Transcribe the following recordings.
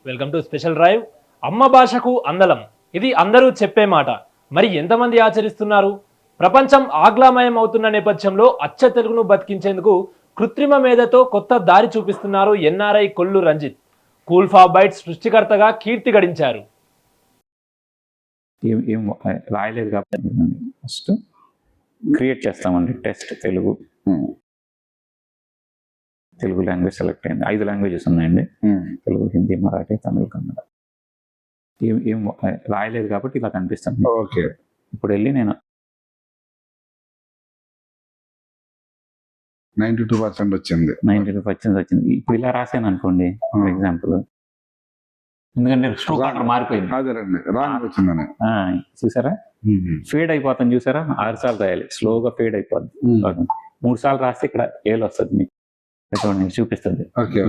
Welcome to special drive. అమ్మ భాషకు అందలం, ఇది అందరూ చెప్పే మాట. మరి ఎంతమంది ఆచరిస్తున్నారు? ప్రపంచం ఆగ్లామయం అవుతున్న నేపథ్యంలో అచ్చ తెలుగును బతికించేందుకు కృత్రిమ మేధతో కొత్త దారి చూపిస్తున్నారు ఎన్ఆర్ఐ కొల్లు రంజిత్. కూల్ ఫా బైట్స్ సృష్టికర్తగా కీర్తి గడించారు. ఏం రాయలేదు కాబట్టి ఫస్ట్ క్రియేట్ చేస్తామండి. టెస్ట్ తెలుగు లాంగ్వేజ్ సెలెక్ట్ అయింది. 5 లాంగ్వేజెస్ ఉన్నాయండి. తెలుగు, హిందీ, మరాఠీ, తమిళ, కన్నడ. ఏం రాయలేదు కాబట్టి ఇలా కనిపిస్తుంది. ఓకే, ఇప్పుడు వెళ్ళి నేను 92% వచ్చింది. 92% వచ్చింది. ఇప్పుడు ఇలా రాశాను అనుకోండి, ఫర్ ఎగ్జాంపుల్. ఎందుకంటే స్ట్రోక్ ఆర్డర్ మారిపోయింది. అదేనండి, రాంగ్ వచ్చిందని. చూసారా, ఫేడ్ అయిపోతుంది. చూసారా, 6 సార్లు రాయాలి, స్లోగా ఫేడ్ అయిపోద్ది. 3 సార్లు రాస్తే ఇక్కడ ఏలు వస్తుంది. మీకు చూడండి, చూపిస్తుంది.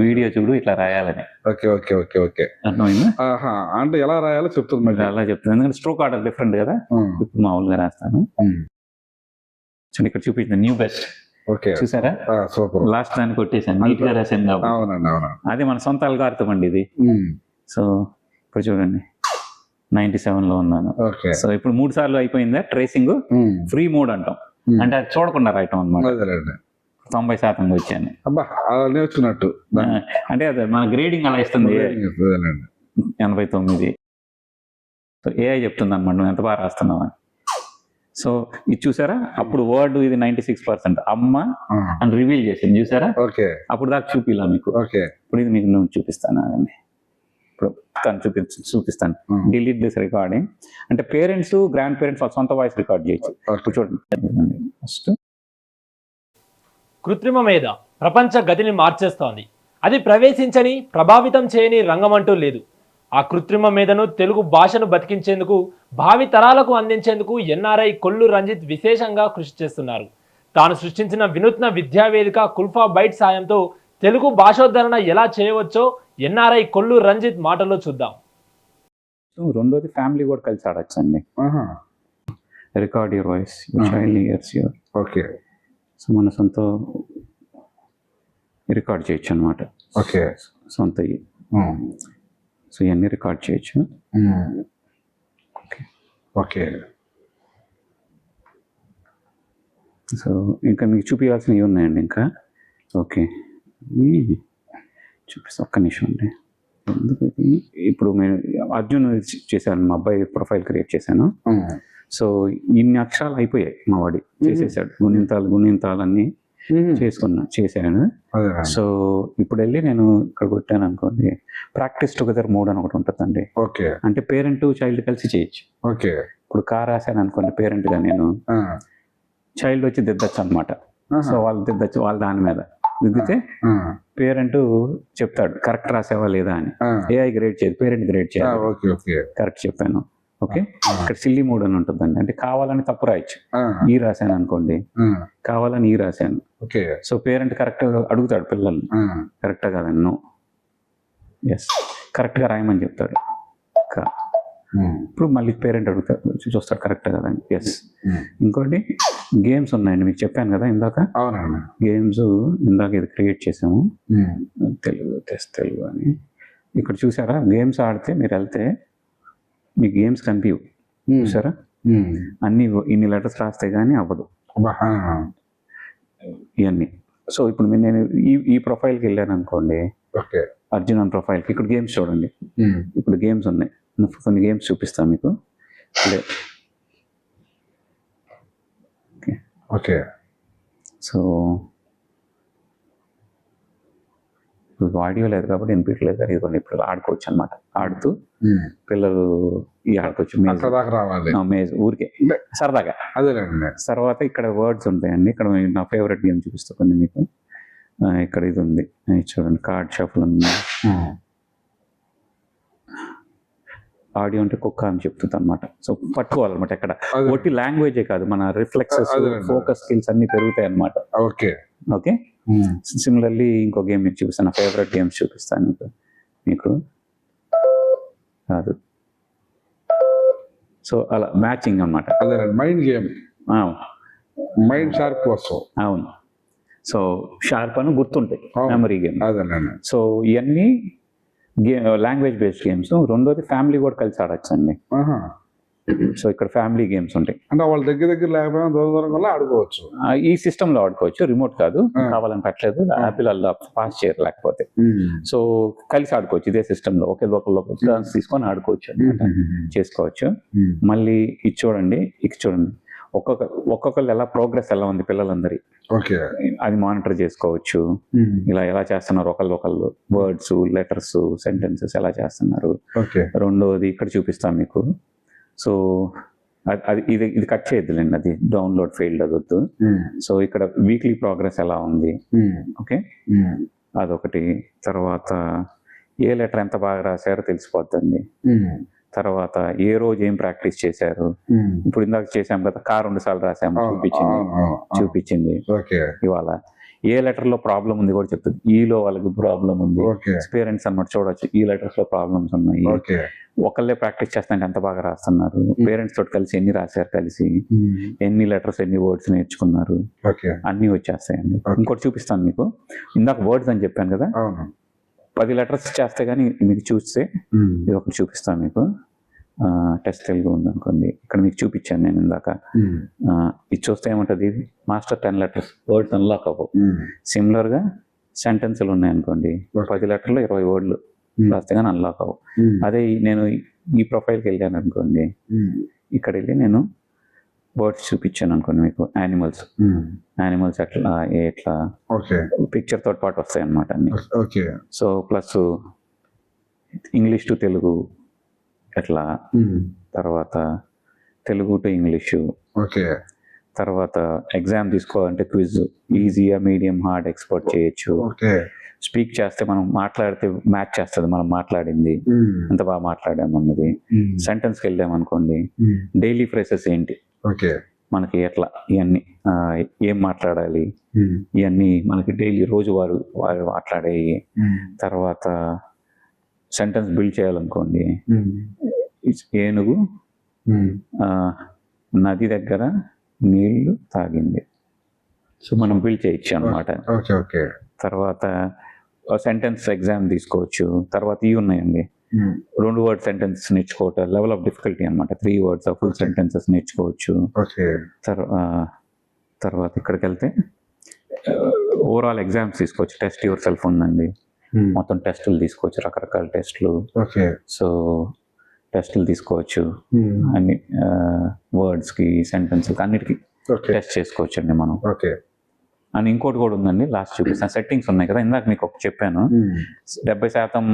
వీడియో చూడు, ఇట్లా రాయాలని. ఓకే ఓకే ఓకే ఓకే, అర్థమైంది. అంటే ఎలా రాయాలో చెప్తుంది. అలా చెప్తుంది, ఎందుకంటే స్ట్రోక్ ఆర్డర్ డిఫరెంట్ కదా. ఇప్పుడు మామూలుగా రాస్తాను. చూడండి, ఇక్కడ చూపించింది న్యూ బెస్ట్. ఓకే, చూసారా, సూపర్. లాస్ట్ దాన్ని కొట్టేసాను, నీట్ గా రాశాను కాబట్టి. అవునండి, అవునండి. అదే మన సొంత అల్గారిథం అండి ఇది. సో ఇప్పుడు చూడండి, 97 లో ఉన్నాను. సో ఇప్పుడు 3 సార్లు అయిపోయిందా ట్రేసింగ్. ఫ్రీ మోడ్ అంటాం, అంటే అది చూడకుండా రాయటం అనమాట. 90% వచ్చాను. అబ్బా, అలా నేర్చుకున్నట్టు. అంటే అదే మన గ్రేడింగ్ అలా ఇస్తుంది. 89. సో ఏఐ చెప్తుంది అనమాట, నువ్వు ఎంత బాగా రాస్తున్నావు అని. సో ఇది చూసారా, అప్పుడు వర్డ్ ఇది 96%. అమ్మ అని రివీల్ చేసింది, చూసారా. అప్పుడు దాకా చూపిలా మీకు. ఇప్పుడు ఇది మీకు నువ్వు చూపిస్తాను అండి. ఇప్పుడు తను చూపిస్తాను. డిలీట్ దిస్ రికార్డింగ్ అంటే పేరెంట్స్, గ్రాండ్ పేరెంట్స్ వాళ్ళ సొంత వాయిస్ రికార్డ్ చేయొచ్చు. ఇప్పుడు చూడండి, ఫస్ట్ కృత్రిమ మేధ ప్రపంచ గతిని మార్చేస్తోంది. అది ప్రవేశించని, ప్రభావితం చేయని రంగమంటూ లేదు. ఆ కృత్రిమ మేధను, తెలుగు భాషను బతికించేందుకు, భావి తరాలకు అందించేందుకు ఎన్ఆర్ఐ కొల్లు రంజిత్ విశేషంగా కృషి చేస్తున్నారు. తాను సృష్టించిన వినూత్న విద్యావేదిక కుల్ఫా బైట్ సాయంతో తెలుగు భాషోద్ధరణ ఎలా చేయవచ్చో ఎన్ఆర్ఐ కొల్లు రంజిత్ మాటల్లో చూద్దాం. రెండోది ఫ్యామిలీ కూడా కలిసి ఆడచ్చండి. Record your voice, your child hears your. Okay, so మన సొంత రికార్డ్ చేయొచ్చు అనమాట. ఓకే, సొంత. సో ఇవన్నీ రికార్డ్ చేయొచ్చు. ఓకే. సో ఇంకా మీకు చూపించాల్సినవి ఉన్నాయండి ఇంకా. ఓకే, చూపిస్తా, ఒక్క నిమిషం అండి. ఇప్పుడు నేను అర్జున్ చేశాను, మా అబ్బాయి ప్రొఫైల్ క్రియేట్ చేశాను. సో ఇన్ని అక్షరాలు అయిపోయాయి, మా వాడి చేసేసాడు. గుణింతాలు అన్ని చేశాను. సో ఇప్పుడు వెళ్ళి నేను ఇక్కడ కొట్టాను అనుకోండి, ప్రాక్టీస్ టుగెదర్ మోడ్ అని ఒకటి ఉంటుందండి. అంటే పేరెంట్ చైల్డ్ కలిసి చేయొచ్చు. ఇప్పుడు రాశాను అనుకోండి, పేరెంట్ గా నేను, చైల్డ్ వచ్చి దిద్దచ్చు అనమాట. సో వాళ్ళు దిద్దచ్చు, వాళ్ళ దాని మీద దిద్దితే పేరెంట్ చెప్తాడు కరెక్ట్ రాసావా లేదా అని. ఏఐ గ్రేడ్ చేయదు, పేరెంట్ గ్రేడ్ చేయాలి. కరెక్ట్ చెప్పాను. ఓకే, ఇక్కడ సిల్లీ మోడ్ అని ఉంటుందండి. అంటే కావాలని తప్పు రాయొచ్చు. ఈ రాశాను అనుకోండి, కావాలని ఈ రాశాను. సో పేరెంట్ కరెక్ట్ అడుగుతాడు పిల్లల్ని, కరెక్టా కాదండి, నో, ఎస్, కరెక్ట్గా రాయమని చెప్తాడు. ఇప్పుడు మళ్ళీ పేరెంట్ అడుగుతాడు, చూస్తాడు కరెక్టా కదండి, ఎస్. ఇంకోటి గేమ్స్ ఉన్నాయండి, మీకు చెప్పాను కదా ఇందాక. గేమ్స్ ఇందాక ఇది క్రియేట్ చేసాము, తెలుగు అని. ఇక్కడ చూసారా, గేమ్స్ ఆడితే మీరు వెళ్తే మీకు గేమ్స్ కనిపించవు. చూసారా, అన్ని ఇన్ని లెటర్స్ రాస్తే కానీ అవ్వదు ఇవన్నీ. సో ఇప్పుడు నేను ఈ ప్రొఫైల్కి వెళ్ళాను అనుకోండి, అర్జున్ అని ప్రొఫైల్కి, ఇక్కడ గేమ్స్ చూడండి. ఇప్పుడు గేమ్స్ ఉన్నాయి, కొన్ని గేమ్స్ చూపిస్తాను మీకు. ఓకే, సో ఇప్పుడు ఆడియో లేదు కాబట్టి వినిపించలేదు, కానీ ఇదిగోండి ఇప్పుడు ఆడుకోవచ్చు అనమాట. ఆడుతూ పిల్లలు ఆడుకోవచ్చు, మేజ్ ఊరికే సరదాగా. తర్వాత ఇక్కడ వర్డ్స్ ఉంటాయండి. ఇక్కడ నా ఫేవరెట్ గేమ్ చూపిస్తా కొన్ని మీకు. ఇక్కడ ఇది ఉంది చూడండి, కార్డ్ షఫల్ ఉంది. ఆడియో అంటే కుక్క అని చెప్తుంది అనమాట. సో పట్టుకోవాలన్నమాట. ఎక్కడ ఒట్టి లాంగ్వేజే కాదు, మన రిఫ్లెక్సెస్, ఫోకస్ స్కిల్స్ అన్ని పెరుగుతాయి అనమాట. ఓకే, సిమిలర్లీ ఇంకో గేమ్ మీకు చూపిస్తాను, ఫేవరెట్ గేమ్స్ చూపిస్తాను మీకు కాదు. సో అలా మ్యాచింగ్ అనమాట, మైండ్ గేమ్, మైండ్ షార్ప్ కోసం. అవును, సో షార్ప్ అని గుర్తుంటాయి, మెమరీ గేమ్. సో ఇవన్నీ లాంగ్వేజ్ బేస్డ్ గేమ్స్. రెండోది ఫ్యామిలీ కూడా కలిసి ఆడచ్చు అండి. ఆహా. సో ఇక్కడ ఫ్యామిలీ గేమ్స్ ఉంటాయి. అంటే వాళ్ళ దగ్గర లేకపోయినా దూరం దూరం వల్ల ఆడుకోవచ్చు. ఈ సిస్టమ్ లో ఆడుకోవచ్చు, రిమోట్ కాదు, కావాలని పెట్టలేదు, యాపిల్ అలా పాస్ చేయరు లేకపోతే. సో కలిసి ఆడుకోవచ్చు ఇదే సిస్టమ్ లో, ఒకే లోకల్ తీసుకొని ఆడుకోవచ్చు అనమాట, చేసుకోవచ్చు. మళ్ళీ ఇది చూడండి, ఒక్కొక్కరు ఎలా ప్రోగ్రెస్ ఎలా ఉంది పిల్లలందరి, ఓకే, అది మానిటర్ చేసుకోవచ్చు. ఇలా ఎలా చేస్తున్నారు ఒకళ్ళు వర్డ్స్, లెటర్స్, సెంటెన్సెస్ ఎలా చేస్తున్నారు. ఓకే. రెండోది ఇక్కడ చూపిస్తాను మీకు. సో అది ఇది కట్ చేయొద్దులేండి, అది డౌన్లోడ్ ఫెయిల్డ్ అదొద్దు. సో ఇక్కడ వీక్లీ ప్రోగ్రెస్ ఎలా ఉంది, ఓకే, అదొకటి. తర్వాత ఏ లెటర్ ఎంత బాగా రాశారో తెలిసిపోతుంది. తర్వాత ఏ రోజు ఏం ప్రాక్టీస్ చేశారు. ఇప్పుడు ఇందాక చేసాం కదా, కార్ 2 సార్లు రాసాము, చూపించింది. ఇవాళ ఏ లెటర్ లో ప్రాబ్లం ఉంది కూడా చెప్తుంది. ఈలో వాళ్ళకి ప్రాబ్లం ఉంది, పేరెంట్స్ అన్నమాట చూడొచ్చు, ఈ లెటర్స్ లో ప్రాబ్లమ్స్ ఉన్నాయి. ఒకళ్ళే ప్రాక్టీస్ చేస్తానికి ఎంత బాగా రాస్తున్నారు, పేరెంట్స్ తోటి కలిసి ఎన్ని రాశారు, కలిసి ఎన్ని లెటర్స్, ఎన్ని వర్డ్స్ నేర్చుకున్నారు, అన్ని వచ్చేస్తాయండి. ఇంకోటి చూపిస్తాను మీకు. ఇందాక వర్డ్స్ అని చెప్పాను కదా, 10 లెటర్స్ చేస్తే గానీ మీకు చూస్తే, ఇది ఒకటి చూపిస్తాను మీకు. టెస్ట్ తెలుగు ఉంది అనుకోండి, ఇక్కడ మీకు చూపించాను నేను ఇందాక. ఇది చూస్తే ఏమంటది, మాస్టర్ 10 లెటర్స్, వర్డ్స్ అన్లాక్ అవ్వవు. సిమిలర్ గా సెంటెన్స్లు ఉన్నాయనుకోండి, 10 లెటర్లు 20 వర్డ్లు రాస్తే కానీ అన్లాక్ అవ్వవు. అదే నేను ఈ ప్రొఫైల్కి వెళ్ళాను అనుకోండి, ఇక్కడ వెళ్ళి నేను వర్డ్స్ చూపించాను అనుకోండి మీకు, యానిమల్స్ ఎట్లా పిక్చర్ తోటి పాటు వస్తాయి అన్నమాట అన్ని. So plus English to Telugu ఎట్లా, తర్వాత తెలుగు టు ఇంగ్లీషు, తర్వాత ఎగ్జామ్ తీసుకోవాలంటే క్విజ్, ఈజీయా, మీడియం, హార్డ్, ఎక్స్పర్ట్ చేయొచ్చు. స్పీక్ చేస్తే మనం మాట్లాడితే మ్యాచ్ చేస్తుంది మనం మాట్లాడింది, ఎంత బాగా మాట్లాడాము అన్నది. సెంటెన్స్కి వెళ్ళాము అనుకోండి, డైలీ ఫ్రేసెస్ ఏంటి మనకి, ఎట్లా ఇవన్నీ ఏం మాట్లాడాలి, ఇవన్నీ మనకి డైలీ వారు మాట్లాడేవి. తర్వాత సెంటెన్స్ బిల్డ్ చేయాలనుకోండి, ఏనుగు నది దగ్గర నీళ్లు తాగింది. సో మనం బిల్డ్ చేయొచ్చు అనమాట. తర్వాత సెంటెన్స్ ఎగ్జామ్ తీసుకోవచ్చు. తర్వాత ఇవి ఉన్నాయండి, 2 వర్డ్ సెంటెన్స్ నేర్చుకోవటం, లెవెల్ ఆఫ్ డిఫికల్టీ అనమాట. 3 words ఫుల్ సెంటెన్సెస్ నేర్చుకోవచ్చు. తర్వాత ఇక్కడికి వెళ్తే ఓవరాల్ ఎగ్జామ్స్ తీసుకోవచ్చు. టెస్ట్ యువర్ సెల్ఫ్ ఉందండి, మొత్తం టెస్టులు తీసుకోవచ్చు, రకరకాల టెస్టులు. సో టెస్టులు తీసుకోవచ్చు, అన్ని వర్డ్స్ కి, సెంటెన్స్కి, అన్నిటికీ టెస్ట్ చేసుకోవచ్చు అండి మనం. అని ఇంకోటి కూడా ఉందండి, లాస్ట్ చూపిస్తాను. సెట్టింగ్స్ ఉన్నాయి కదా, ఇందాక మీకు ఒకటి చెప్పాను, 70%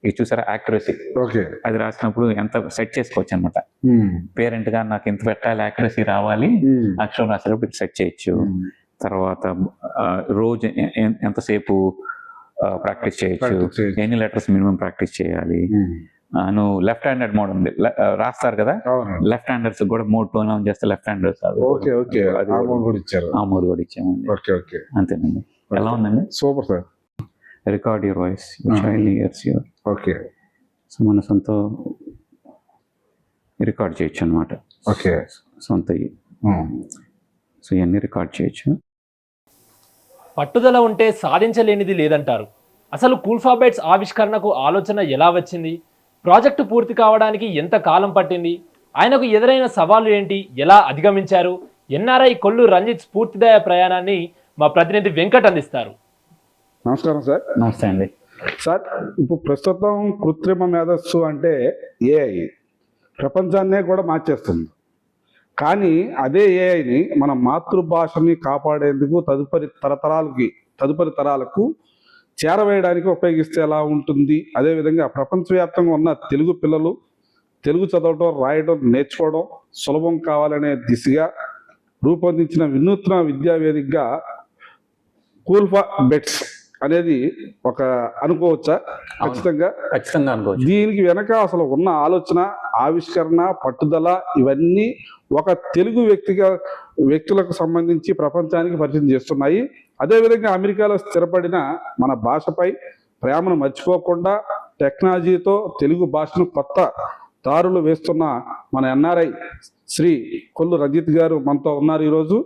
ఇది చూసారా యాక్యురసీ, అది రాసినప్పుడు ఎంత సెట్ చేసుకోవచ్చు అనమాట. పేరెంట్ గా నాకు ఇంత పెట్టాలి, యాక్యురసీ రావాలి, అక్షరం రాసేటప్పుడు సెట్ చేయొచ్చు. తర్వాత రోజు ఎంతసేపు ప్రాక్టీస్ చేయొచ్చు, ఎన్ని లెటర్స్ మినిమం ప్రాక్టీస్ చేయాలి. నువ్వు లెఫ్ట్ హ్యాండెడ్ మోడ్ ఉంది, రాస్తారు కదా, లెఫ్ట్ హ్యాండర్స్ కూడా మోడ్ టోన్ ఆన్ చేస్తే లెఫ్ట్ హ్యాండర్స్ ఆ మోడ్ కూడా ఇచ్చామండి. అంతేనండి. ఎలా ఉందండి? Super sir. Record your voice, child hears your. Okay. So మన సొంత రికార్డ్ చేయొచ్చు అనమాట. ఓకే. సొంత. సో ఇవన్నీ రికార్డ్ చేయొచ్చు. పట్టుదల ఉంటే సాధించలేనిది లేదంటారు. అసలు కూల్ఫాబైట్స్ ఆవిష్కరణకు ఆలోచన ఎలా వచ్చింది, ప్రాజెక్టు పూర్తి కావడానికి ఎంత కాలం పట్టింది, ఆయనకు ఎదురైన సవాళ్లు ఏంటి, ఎలా అధిగమించారు, ఎన్ఆర్ఐ కొల్లు రంజిత్ స్ఫూర్తిదాయ ప్రయాణాన్ని మా ప్రతినిధి వెంకట్ అందిస్తారు. నమస్కారం సార్. నమస్తే అండి సార్. ఇప్పుడు ప్రస్తుతం కృత్రిమ మేధస్సు అంటే ఏఐ ప్రపంచాన్నే కూడా మార్చేస్తుంది. కానీ అదే ఏఐని మన మాతృభాషని కాపాడేందుకు తదుపరి తరాలకు చేరవేయడానికి ఉపయోగిస్తే ఎలా ఉంటుంది? అదేవిధంగా ప్రపంచవ్యాప్తంగా ఉన్న తెలుగు పిల్లలు తెలుగు చదవడం, రాయడం, నేర్చుకోవడం సులభం కావాలనే దిశగా రూపొందించిన వినూత్న విద్యావేదికగా కూల్ఫాబైట్స్ అనేది ఒక అనుకోవచ్చా? ఖచ్చితంగా అనుకోవచ్చు. దీనికి వెనక అసలు ఉన్న ఆలోచన, ఆవిష్కరణ, పట్టుదల ఇవన్నీ ఒక తెలుగు వ్యక్తులకు సంబంధించి ప్రపంచానికి పరిచయం చేస్తున్నాయి. అదేవిధంగా అమెరికాలో స్థిరపడిన మన భాషపై ప్రేమను మర్చిపోకుండా టెక్నాలజీతో తెలుగు భాషను కొత్త దారులు వేస్తున్న మన ఎన్ఆర్ఐ శ్రీ కొల్లు రంజిత్ గారు మనతో ఉన్నారు ఈరోజు.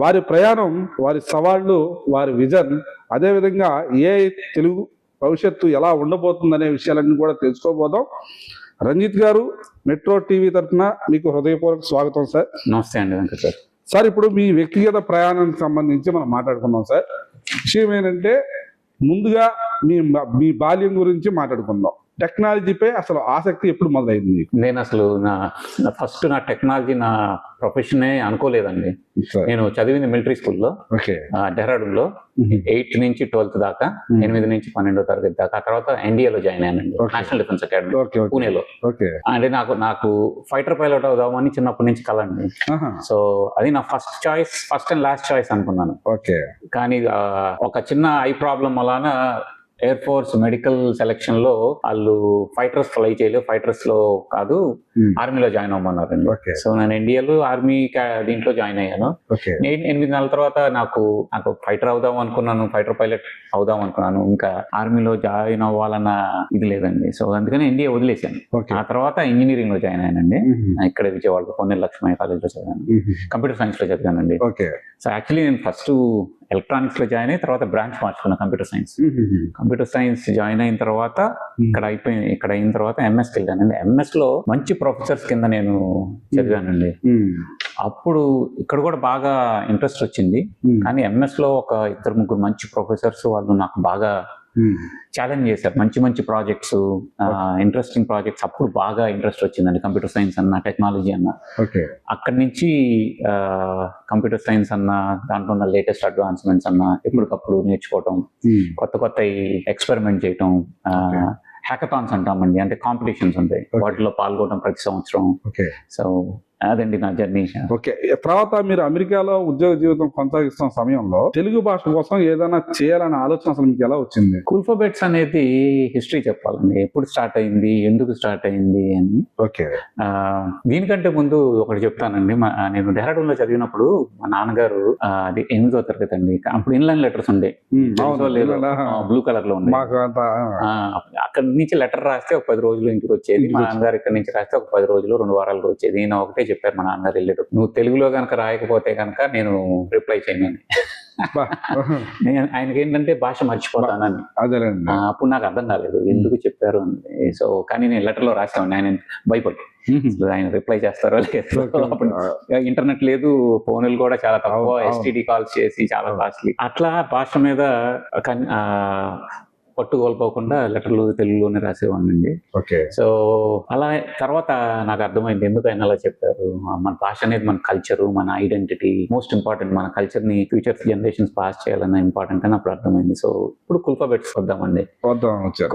వారి ప్రయాణం, వారి సవాళ్ళు, వారి విజన్, అదేవిధంగా ఏఐ తెలుగు భవిష్యత్తు ఎలా ఉండబోతుందనే విషయాలన్నీ కూడా తెలుసుకోబోదాం. రంజిత్ గారు, మెట్రో టీవీ తరఫున మీకు హృదయపూర్వక స్వాగతం సార్. నమస్తే అండి వెంకట్ సార్. సార్, ఇప్పుడు మీ వ్యక్తిగత ప్రయాణానికి సంబంధించి మనం మాట్లాడుకుందాం సార్. విషయం ఏంటంటే, ముందుగా మీ బాల్యం గురించి మాట్లాడుకుందాం. టెక్నాలజీపై అసలు ఆసక్తి ఎప్పుడు మొదలైంది మీకు? నేను అసలు ఫస్ట్ నా టెక్నాలజీ నా ప్రొఫెషనే అనుకోలేదండి. నేను చదివింది మిలిటరీ స్కూల్లో, ఓకే, డెహ్రాడూన్లో 8th నుంచి 12th దాకా, 8 నుంచి 12వ తరగతి దాకా. ఆ తర్వాత ఎన్డీఏలో జాయిన్ అయ్యానండి, నేషనల్ డిఫెన్స్ అకాడమీ పూణేలో. అంటే నాకు ఫైటర్ పైలట్ అవుదామని చిన్నప్పటి నుంచి కల అండి. సో అది నా ఫస్ట్ అండ్ లాస్ట్ చాయిస్ అనుకున్నాను. కానీ ఒక చిన్న ఐ ప్రాబ్లం వలన ఎయిర్ ఫోర్స్ మెడికల్ సెలక్షన్ లో వాళ్ళు ఫైటర్స్ ఫ్లై చేయలేదు, ఫైటర్స్ లో కాదు ఆర్మీలో జాయిన్ అవ్వమన్నారండి. సో నేను ఎన్డీఏలో ఆర్మీ దీంట్లో జాయిన్ అయ్యాను. 8 నెలల తర్వాత నాకు ఫైటర్ అవుదాం అనుకున్నాను, ఫైటర్ పైలట్ అవుదాం అనుకున్నాను. ఇంకా ఆర్మీలో జాయిన్ అవ్వాలన్న ఇది లేదండి. సో అందుకని ఎన్డీఏ వదిలేశాను. ఆ తర్వాత ఇంజనీరింగ్ లో జాయిన్ అయ్యానండి. ఇక్కడ విజయవాడలో పొన్నెల లక్ష్మయ్య కాలేజ్ లో చదివాను, కంప్యూటర్ సైన్స్ లో చదివానండి. సో యాక్చువల్లీ నేను ఫస్ట్ ఎలక్ట్రానిక్స్ లో జాయిన్ అయ్యి తర్వాత బ్రాంచ్ మార్చుకున్నా కంప్యూటర్ సైన్స్ జాయిన్ అయిన తర్వాత ఇక్కడ అయిన తర్వాత ఎంఎస్కి వెళ్ళానండి. ఎంఎస్ లో మంచి ప్రొఫెసర్స్ కింద నేను చదివానండి. అప్పుడు ఇక్కడ కూడా బాగా ఇంట్రెస్ట్ వచ్చింది. కానీ ఎంఎస్ లో ఒక 2-3 మంచి ప్రొఫెసర్స్ వాళ్ళు నాకు బాగా ఛాలెంజ్ చేశారు. మంచి ప్రాజెక్ట్స్, ఇంట్రెస్టింగ్ ప్రాజెక్ట్స్. అప్పుడు బాగా ఇంట్రెస్ట్ వచ్చిందండి కంప్యూటర్ సైన్స్ అన్న, టెక్నాలజీ అన్న. అక్కడి నుంచి కంప్యూటర్ సైన్స్ అన్న, దాంట్లో ఉన్న లేటెస్ట్ అడ్వాన్స్మెంట్స్ అన్న ఎప్పటికప్పుడు నేర్చుకోవటం, కొత్త ఎక్స్పెరిమెంట్ చేయటం. హ్యాకథాన్స్ అంటామండి, అంటే కాంపిటీషన్స్ ఉంటాయి, వాటిలో పాల్గొనడం ప్రతి సంవత్సరం. సో అదండి నా జర్నీ. ఓకే, తర్వాత మీరు అమెరికాలో ఉద్యోగ జీవితం కొనసాగిస్తున్న సమయంలో తెలుగు భాష కోసం ఏదైనా చేయాలనే ఆలోచన అసలు మీకు ఎలా వచ్చింది? కుల్ఫాబెట్స్ అనేది హిస్టరీ చెప్పాలండి, ఎప్పుడు స్టార్ట్ అయింది, ఎందుకు స్టార్ట్ అయింది అని. ఓకే, దీనికంటే ముందు ఒకటి చెప్తానండి. నేను డెహ్రాడూన్ లో చదివినప్పుడు మా నాన్నగారు అది 8వ తరగతి అండి. అప్పుడు ఇన్లైన్ లెటర్స్ ఉండే, బ్లూ కలర్ లో ఉండే. అక్కడ నుంచి లెటర్ రాస్తే ఒక 10 రోజులు ఇంటికి వచ్చేది. మా నాన్నగారు ఇక్కడ నుంచి రాస్తే ఒక 10 రోజులు 2 వారాలకు వచ్చేది. నేను ఒకటే చెప్పారు మా నాన్నగారు వెళ్ళేటప్పుడు, నువ్వు తెలుగులో కనుక రాయకపోతే కనుక నేను రిప్లై చేయమని. ఆయనకి ఏంటంటే భాష మర్చిపోతానని. అప్పుడు నాకు అర్థం కాలేదు ఎందుకు చెప్పారు అని. సో కానీ నేను లెటర్లో రాసాను, ఆయన భయపడి ఆయన రిప్లై చేస్తారో లేదు. అప్పుడు ఇంటర్నెట్ లేదు, ఫోన్లు కూడా చాలా తక్కువ, ఎస్టీడీ కాల్స్ చేసి చాలా కాస్ట్లీ. అట్లా భాష మీద పట్టుకోల్పోకుండా లెటర్లు తెలుగులోనే రాసేవాడినండి. సో అలా తర్వాత నాకు అర్థమైంది ఎందుకు ఆయన అలా చెప్పారు. మన భాష అనేది మన కల్చరు, మన ఐడెంటిటీ మోస్ట్ ఇంపార్టెంట్. మన కల్చర్ ని ఫ్యూచర్ జనరేషన్స్ పాస్ చేయాలన్న ఇంపార్టెంట్ అని అప్పుడు అర్థమైంది. సో ఇప్పుడు కుల్ఫాబెట్స్ వద్దామండి.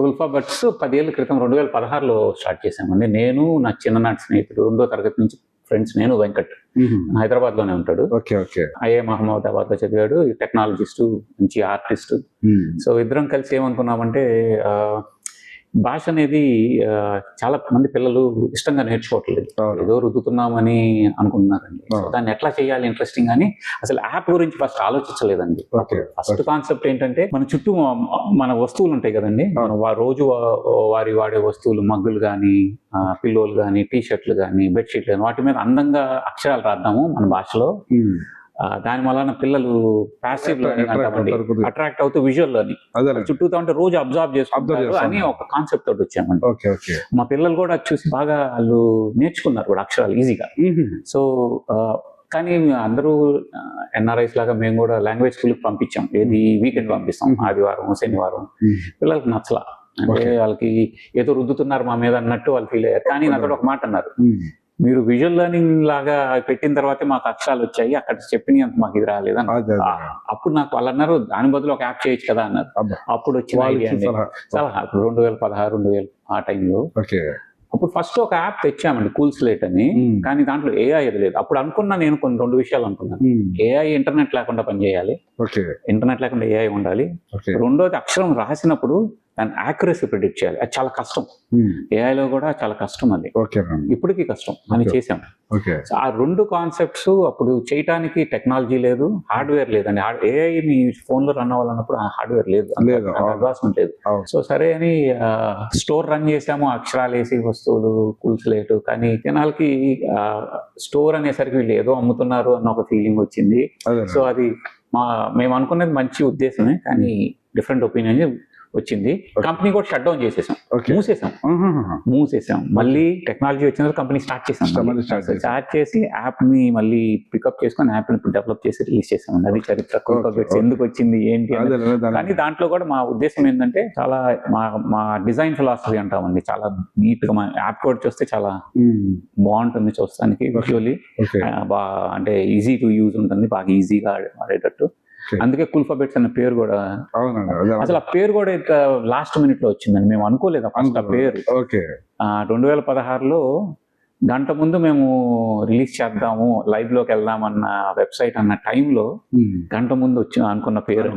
కుల్ఫాబెట్స్ 10 ఏళ్ల క్రితం 2016లో స్టార్ట్ చేశామండి. నేను నా చిన్ననాటి స్నేహితుడు, 2వ తరగతి నుంచి ఫ్రెండ్స్, నేను వెంకట్, హైదరాబాద్ లోనే ఉంటాడు. ఐఐఎం అహ్మదాబాద్ లో చదివాడు, టెక్నాలజిస్ట్, మంచి ఆర్టిస్ట్. సో ఇద్దరం కలిసి ఏమనుకున్నామంటే భాష అనేది చాలా మంది పిల్లలు ఇష్టంగా నేర్చుకోవట్లేదు, ఏదో రుద్దుతున్నామని అనుకుంటున్నారండి. దాన్ని ఎట్లా చేయాలి ఇంట్రెస్టింగ్ అని అసలు యాప్ గురించి ఫస్ట్ ఆలోచించలేదండి. ఫస్ట్ కాన్సెప్ట్ ఏంటంటే మన చుట్టూ మన వస్తువులు ఉంటాయి కదండి, మనం రోజు వాడే వస్తువులు, మగ్గులు కానీ, పిల్లోలు కానీ, టీ-షర్ట్లు కానీ, బెడ్షీట్లు కానీ, వాటి మీద అందంగా అక్షరాలు రాద్దాము మన భాషలో. దాని వలన పిల్లలు ప్యాసివ్ లెర్నింగ్ అంటామండి, అట్రాక్ట్ అవుతూ విజువల్ లెర్నింగ్, చుట్టూతో అంటే రోజు అబ్జర్వ్ చేసుకుంటారు అని ఒక కాన్సెప్ట్ తోటి వచ్చామండి. మా పిల్లలు కూడా చూసి బాగా వాళ్ళు నేర్చుకున్నారు కూడా అక్షరాలు ఈజీగా. సో కానీ అందరూ ఎన్ఆర్ఐస్ లాగా మేము కూడా లాంగ్వేజ్ స్కూల్కి పంపించాం. ఏది వీకెండ్ పంపిస్తాం, ఆదివారం శనివారం. పిల్లలకి నచ్చలా, అంటే వాళ్ళకి ఏదో రుద్దుతున్నారు మా మీద అన్నట్టు వాళ్ళు ఫీల్ అయ్యారు. కానీ నాతో ఒక మాట అన్నారు, మీరు విజువల్ లెర్నింగ్ లాగా పెట్టిన తర్వాతే మాకు అక్షరాలు వచ్చాయి, అక్కడ చెప్పిన అంత మాకు ఇది రాలేదు అని. అప్పుడు నాకు వాళ్ళు అన్నారు, దాని బదులు ఒక యాప్ చేయొచ్చు కదా అన్నారు. అప్పుడు వచ్చిన ఐడియా అండి సలహా. ఇప్పుడు 2016, 2000 ఆ టైంలో అప్పుడు ఫస్ట్ ఒక యాప్ తెచ్చామండి, కూల్ స్లేట్ అని. కానీ దాంట్లో ఏఐ అది లేదు. అప్పుడు అనుకున్నా నేను 2 విషయాలు అనుకున్నాను. ఏఐ ఇంటర్నెట్ లేకుండా పనిచేయాలి, ఇంటర్నెట్ లేకుండా ఏఐ ఉండాలి. రెండోది అక్షరం రాసినప్పుడు దాని యాక్యురసీ ప్రిడిక్ట్ చేయాలి, అది చాలా కష్టం. ఏఐలో కూడా చాలా కష్టం, అది ఇప్పటికీ కష్టం అని చేసాం. ఆ 2 కాన్సెప్ట్స్ అప్పుడు చేయటానికి టెక్నాలజీ లేదు, హార్డ్వేర్ లేదండి. ఏఐ మీ ఫోన్ లో రన్ అవ్వాలన్నప్పుడు ఆ హార్డ్వేర్ లేదు, అడ్వాన్స్మెంట్ లేదు. సో సరే అని స్టోర్ రన్ చేసాము, అక్షరాలు వేసి వస్తువులు, కూల్ స్లేట్. కానీ జనాలకి స్టోర్ అనేసరికి వీళ్ళు ఏదో అమ్ముతున్నారు అన్న ఒక ఫీలింగ్ వచ్చింది. సో అది మేము అనుకున్నది మంచి ఉద్దేశమే, కానీ డిఫరెంట్ ఒపీనియన్. వచ్చింది. కంపెనీ కూడా షట్ డౌన్ చేసేసాం, ఓకే. మూసేసాం. మళ్ళీ టెక్నాలజీ వచ్చిన తర్వాత కంపెనీ స్టార్ట్ స్టార్ట్ చేసి యాప్ ని మళ్ళీ పికప్ చేసుకొని యాప్ ని డెవలప్ చేసి రిలీజ్ చేసాం. అది చరిత్ర. కుల్ఫాబిట్స్ ఎందుకు వచ్చింది ఏంటి కానీ దాంట్లో కూడా మా ఉద్దేశం ఏంటంటే చాలా మా డిజైన్ ఫిలాసఫీ అంటామండి. చాలా నీట్ గా యాప్ కోడ్ చూస్తే చాలా బాగుంటుంది చూస్తానికి, విజువల్లీ అంటే ఈజీ టు యూజ్ ఉంటుంది, బాగా ఈజీగా ఆడేటట్టు. అందుకే కుల్ఫాబిట్స్ అనే పేరు కూడా, అసలు ఆ పేరు కూడా ఇట్లా లాస్ట్ మినిట్ లో వచ్చిందండి. మేము అనుకోలేదు ఫస్ట్ ఆ పేరు. 2016లో గంట ముందు మేము రిలీజ్ చేద్దాము, లైవ్ లోకి వెళ్దామన్న వెబ్సైట్ అన్న టైంలో గంట ముందు వచ్చి అనుకున్న పేరు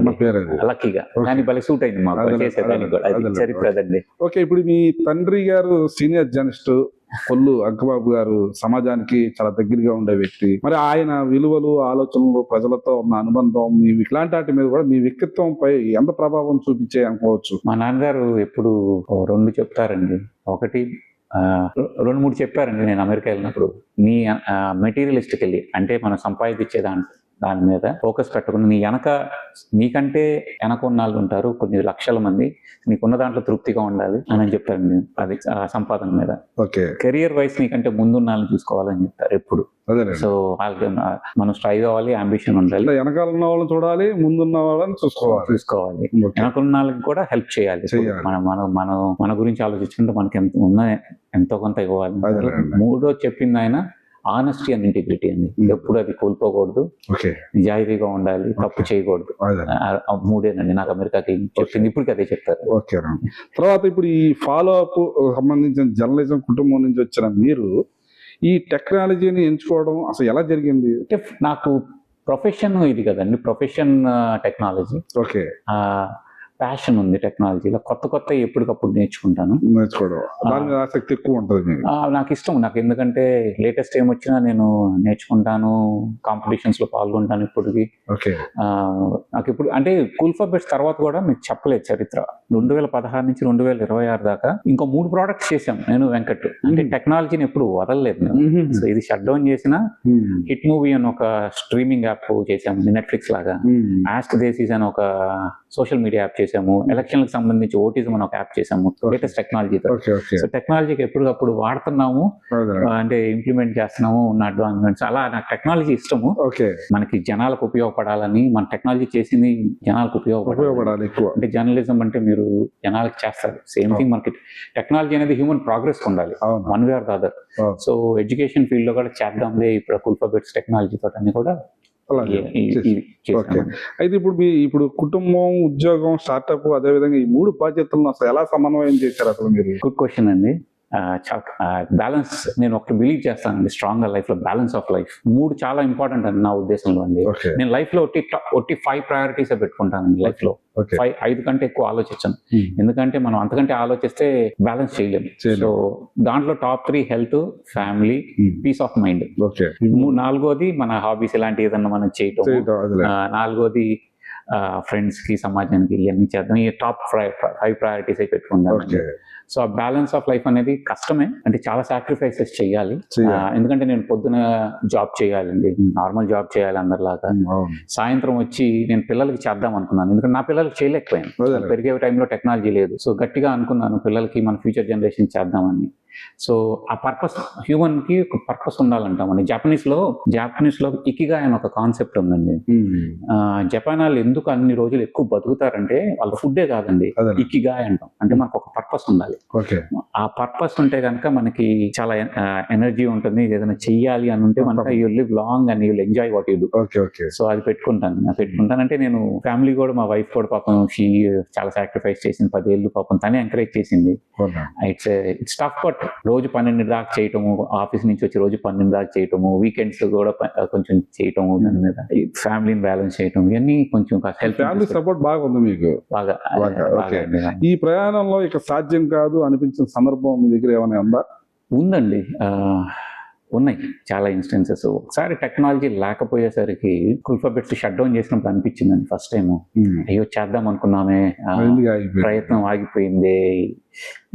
లక్కీగా. కానీ భలే సూట్ అయింది మాకు చేసేదానికి కూడా. అది చరిత్ర అదండి. ఓకే. ఇప్పుడు మీ తండ్రి గారు సీనియర్ జర్నలిస్ట్ కొల్లు అంకబాబు గారు సమాజానికి చాలా దగ్గరగా ఉండే వ్యక్తి. మరి ఆయన విలువలు, ఆలోచనలు, ప్రజలతో ఉన్న అనుబంధం, మీ ఇట్లాంటి వాటి మీద కూడా మీ వ్యక్తిత్వంపై ఎంత ప్రభావం చూపించే అనుకోవచ్చు? మా నాన్నగారు ఎప్పుడు 2 చెప్తారండి. ఒకటి 2-3 చెప్పారండి. నేను అమెరికా వెళ్ళినప్పుడు, నీ మెటీరియలిస్ట్కి వెళ్ళి, అంటే మనం సంపాదించే దాని మీద ఫోకస్ పెట్టకుండా నీకంటే వెనక ఉన్న వాళ్ళు ఉంటారు కొన్ని లక్షల మంది, నీకున్న దాంట్లో తృప్తిగా ఉండాలి అని చెప్తారండి. అది సంపాదన మీద. కెరియర్ వైస్ నీకంటే ముందున్న వాళ్ళని చూసుకోవాలని చెప్తారు ఎప్పుడు. సో వాళ్ళకి మనం స్ట్రైవ్ అవ్వాలి, అంబిషన్ ఉండాలి. వెనకాల ఉన్న వాళ్ళని చూడాలి, ముందున్న వాళ్ళని చూసుకోవాలి. వెనకున్న వాళ్ళకి కూడా హెల్ప్ చేయాలి. మన గురించి ఆలోచించుకుంటే మనకి ఎంతో కొంత ఇవ్వాలి. 3వ చెప్పింది ఆయన ఆనెస్టీ అండ్ ఇంటిగ్రిటీ అండి. ఎప్పుడు అది కోల్పోకూడదు, నిజాయితీగా ఉండాలి, తప్పు చేయకూడదు. 3ఏనండి నాకు అమెరికాకి చెప్పింది. ఇప్పటికి అదే చెప్తారు. ఓకే. తర్వాత ఇప్పుడు ఈ ఫాలో అప్ సంబంధించిన జర్నలిజం కుటుంబం నుంచి వచ్చిన మీరు ఈ టెక్నాలజీని ఎంచుకోవడం అసలు ఎలా జరిగింది? అంటే నాకు ప్రొఫెషన్ ఇది కదండి, ప్రొఫెషన్ టెక్నాలజీ. ఓకే. ప్యాషన్ ఉంది టెక్నాలజీలో. కొత్త ఎప్పటికప్పుడు నేర్చుకోవడం ఆసక్తి ఎక్కువ ఉంటుంది. నాకు ఇష్టం. నాకు ఎందుకంటే లేటెస్ట్ ఏం వచ్చినా నేను నేర్చుకుంటాను, కాంపిటీషన్స్ లో పాల్గొంటాను. ఇప్పటికి నాకు ఇప్పుడు అంటే కుల్ఫాబిట్స్ తర్వాత కూడా మీకు చెప్పలేదు చరిత్ర. 2016 నుంచి 2026 దాకా ఇంకో 3 ప్రోడక్ట్స్ చేశాం నేను, వెంకట్. అంటే టెక్నాలజీని ఎప్పుడు వదలలేదు నేను. సో ఇది షట్ డౌన్ చేసిన హిట్ మూవీ అని ఒక స్ట్రీమింగ్ యాప్ చేసాము, నెట్ఫ్లిక్స్ లాగా. ఆస్క్ దేశీస్ అని ఒక సోషల్ మీడియా యాప్ చేసాము. ఎలక్షన్లకు సంబంధించి ఓటిజం అని ఒక యాప్ చేసాము లేటెస్ట్ టెక్నాలజీతో. సో టెక్నాలజీకి ఎప్పటికప్పుడు వాడుతున్నాము, అంటే ఇంప్లిమెంట్ చేస్తున్నాము ఉన్న అడ్వాన్స్మెంట్స్. అలా నాకు టెక్నాలజీ ఇష్టము. మనకి జనాలకు ఉపయోగపడాలని, మన టెక్నాలజీ చేసింది జనాలకు ఉపయోగపడాలి. అంటే జర్నలిజం అంటే మీరు జనాలకు చేస్తారు. సేమ్ థింగ్ మనకి టెక్నాలజీ అనేది హ్యూమన్ ప్రోగ్రెస్ ఉండాలి, one way or the other. So education field లో కూడా చేద్దాంలే ఇప్పుడు కుల్ఫాబిట్స్ టెక్నాలజీ తోటి అన్ని కూడా. అయితే ఇప్పుడు కుటుంబం, ఉద్యోగం, స్టార్ట్అప్, అదే విధంగా ఈ 3 బాధ్యతలను అసలు ఎలా సమన్వయం చేశారు అసలు మీరు? గుడ్ క్వశ్చన్ అండి. బ్యాలెన్స్ నేను ఒకటి బిలీవ్ చేస్తానండి స్ట్రాంగ్ గా లైఫ్ లో. బ్యాలెన్స్ ఆఫ్ లైఫ్ 3 చాలా ఇంపార్టెంట్ అండి నా ఉద్దేశంలో అండి. నేను లైఫ్ లో ఒట్టి 5 ప్రయారిటీస్ పెట్టుకుంటానండి లైఫ్ లో. 5 కంటే ఎక్కువ ఆలోచించాను. ఎందుకంటే మనం అంతకంటే ఆలోచిస్తే బ్యాలెన్స్ చేయలేము. సో దాంట్లో top 3 health, family, peace of mind. 4వది మన హాబీస్, ఇలాంటి ఏదన్నా మనం చేయటం. 4వది ఫ్రెండ్స్ కి, సమాజానికి ఇవన్నీ చేద్దాం. ఈ టాప్ 5 ప్రయారిటీస్ అయి పెట్టుకుంటాను. సో ఆ బ్యాలెన్స్ ఆఫ్ లైఫ్ అనేది కష్టమే, అంటే చాలా సాక్రిఫైసెస్ చేయాలి. ఎందుకంటే నేను పొద్దున జాబ్ చేయాలండి, నార్మల్ జాబ్ చేయాలి అందరిలాగా. సాయంత్రం వచ్చి నేను పిల్లలకి చేద్దాం అనుకున్నాను, ఎందుకంటే నా పిల్లలకి చేయలేకపోయాను. పెరిగే టైంలో టెక్నాలజీ లేదు. సో గట్టిగా అనుకున్నాను పిల్లలకి మన ఫ్యూచర్ జనరేషన్ చేద్దామని. సో ఆ పర్పస్, హ్యూమన్ కి ఒక పర్పస్ ఉండాలంటామండి. జాపనీస్ లో ఇకిగాయ్ అని ఒక కాన్సెప్ట్ ఉందండి. జపాన్ వాళ్ళు ఎందుకు అన్ని రోజులు ఎక్కువ బతుకుతారంటే వాళ్ళ ఫుడ్డే కాదండి, ఇకిగాయ్ అంటాం. అంటే మనకు ఒక పర్పస్ ఉండాలి. ఆ పర్పస్ ఉంటే కనుక మనకి చాలా ఎనర్జీ ఉంటుంది. ఏదైనా చెయ్యాలి అని ఉంటే మనకి you live long and you will enjoy what you do. So అది పెట్టుకుంటానంటే నేను ఫ్యామిలీ కూడా, మా వైఫ్ కూడా పాపం చాలా సాక్రిఫైస్ చేసింది. 10 ఏళ్ళు పాపం తనే ఎంకరేజ్ చేసింది. ఇట్స్ టఫ్, బట్ రోజు 12 దాకా చేయటము, ఆఫీస్ నుంచి వచ్చి రోజు 12 దాకా చేయటము, వీకెండ్స్ కూడా కొంచెం చేయటము, దాని మీద ఫ్యామిలీని బ్యాలెన్స్ చేయటం, ఇవన్నీ కొంచెం ఫ్యామిలీ సపోర్ట్ బాగా ఉంది మీకు. బాగా. ఈ ప్రయాణంలో ఇక సాధ్యం కాదు అనిపించిన సందర్భం మీ దగ్గర ఏమైనా ఉందా? ఉందండి. ఉన్నాయి చాలా ఇన్స్టెన్సెస్. ఒకసారి టెక్నాలజీ లేకపోయేసరికి కుల్ఫాబెట్స్ షట్ డౌన్ చేసినప్పుడు అనిపించిందండి ఫస్ట్ టైం, అయ్యో చేద్దాం అనుకున్నామే, ప్రయత్నం ఆగిపోయింది,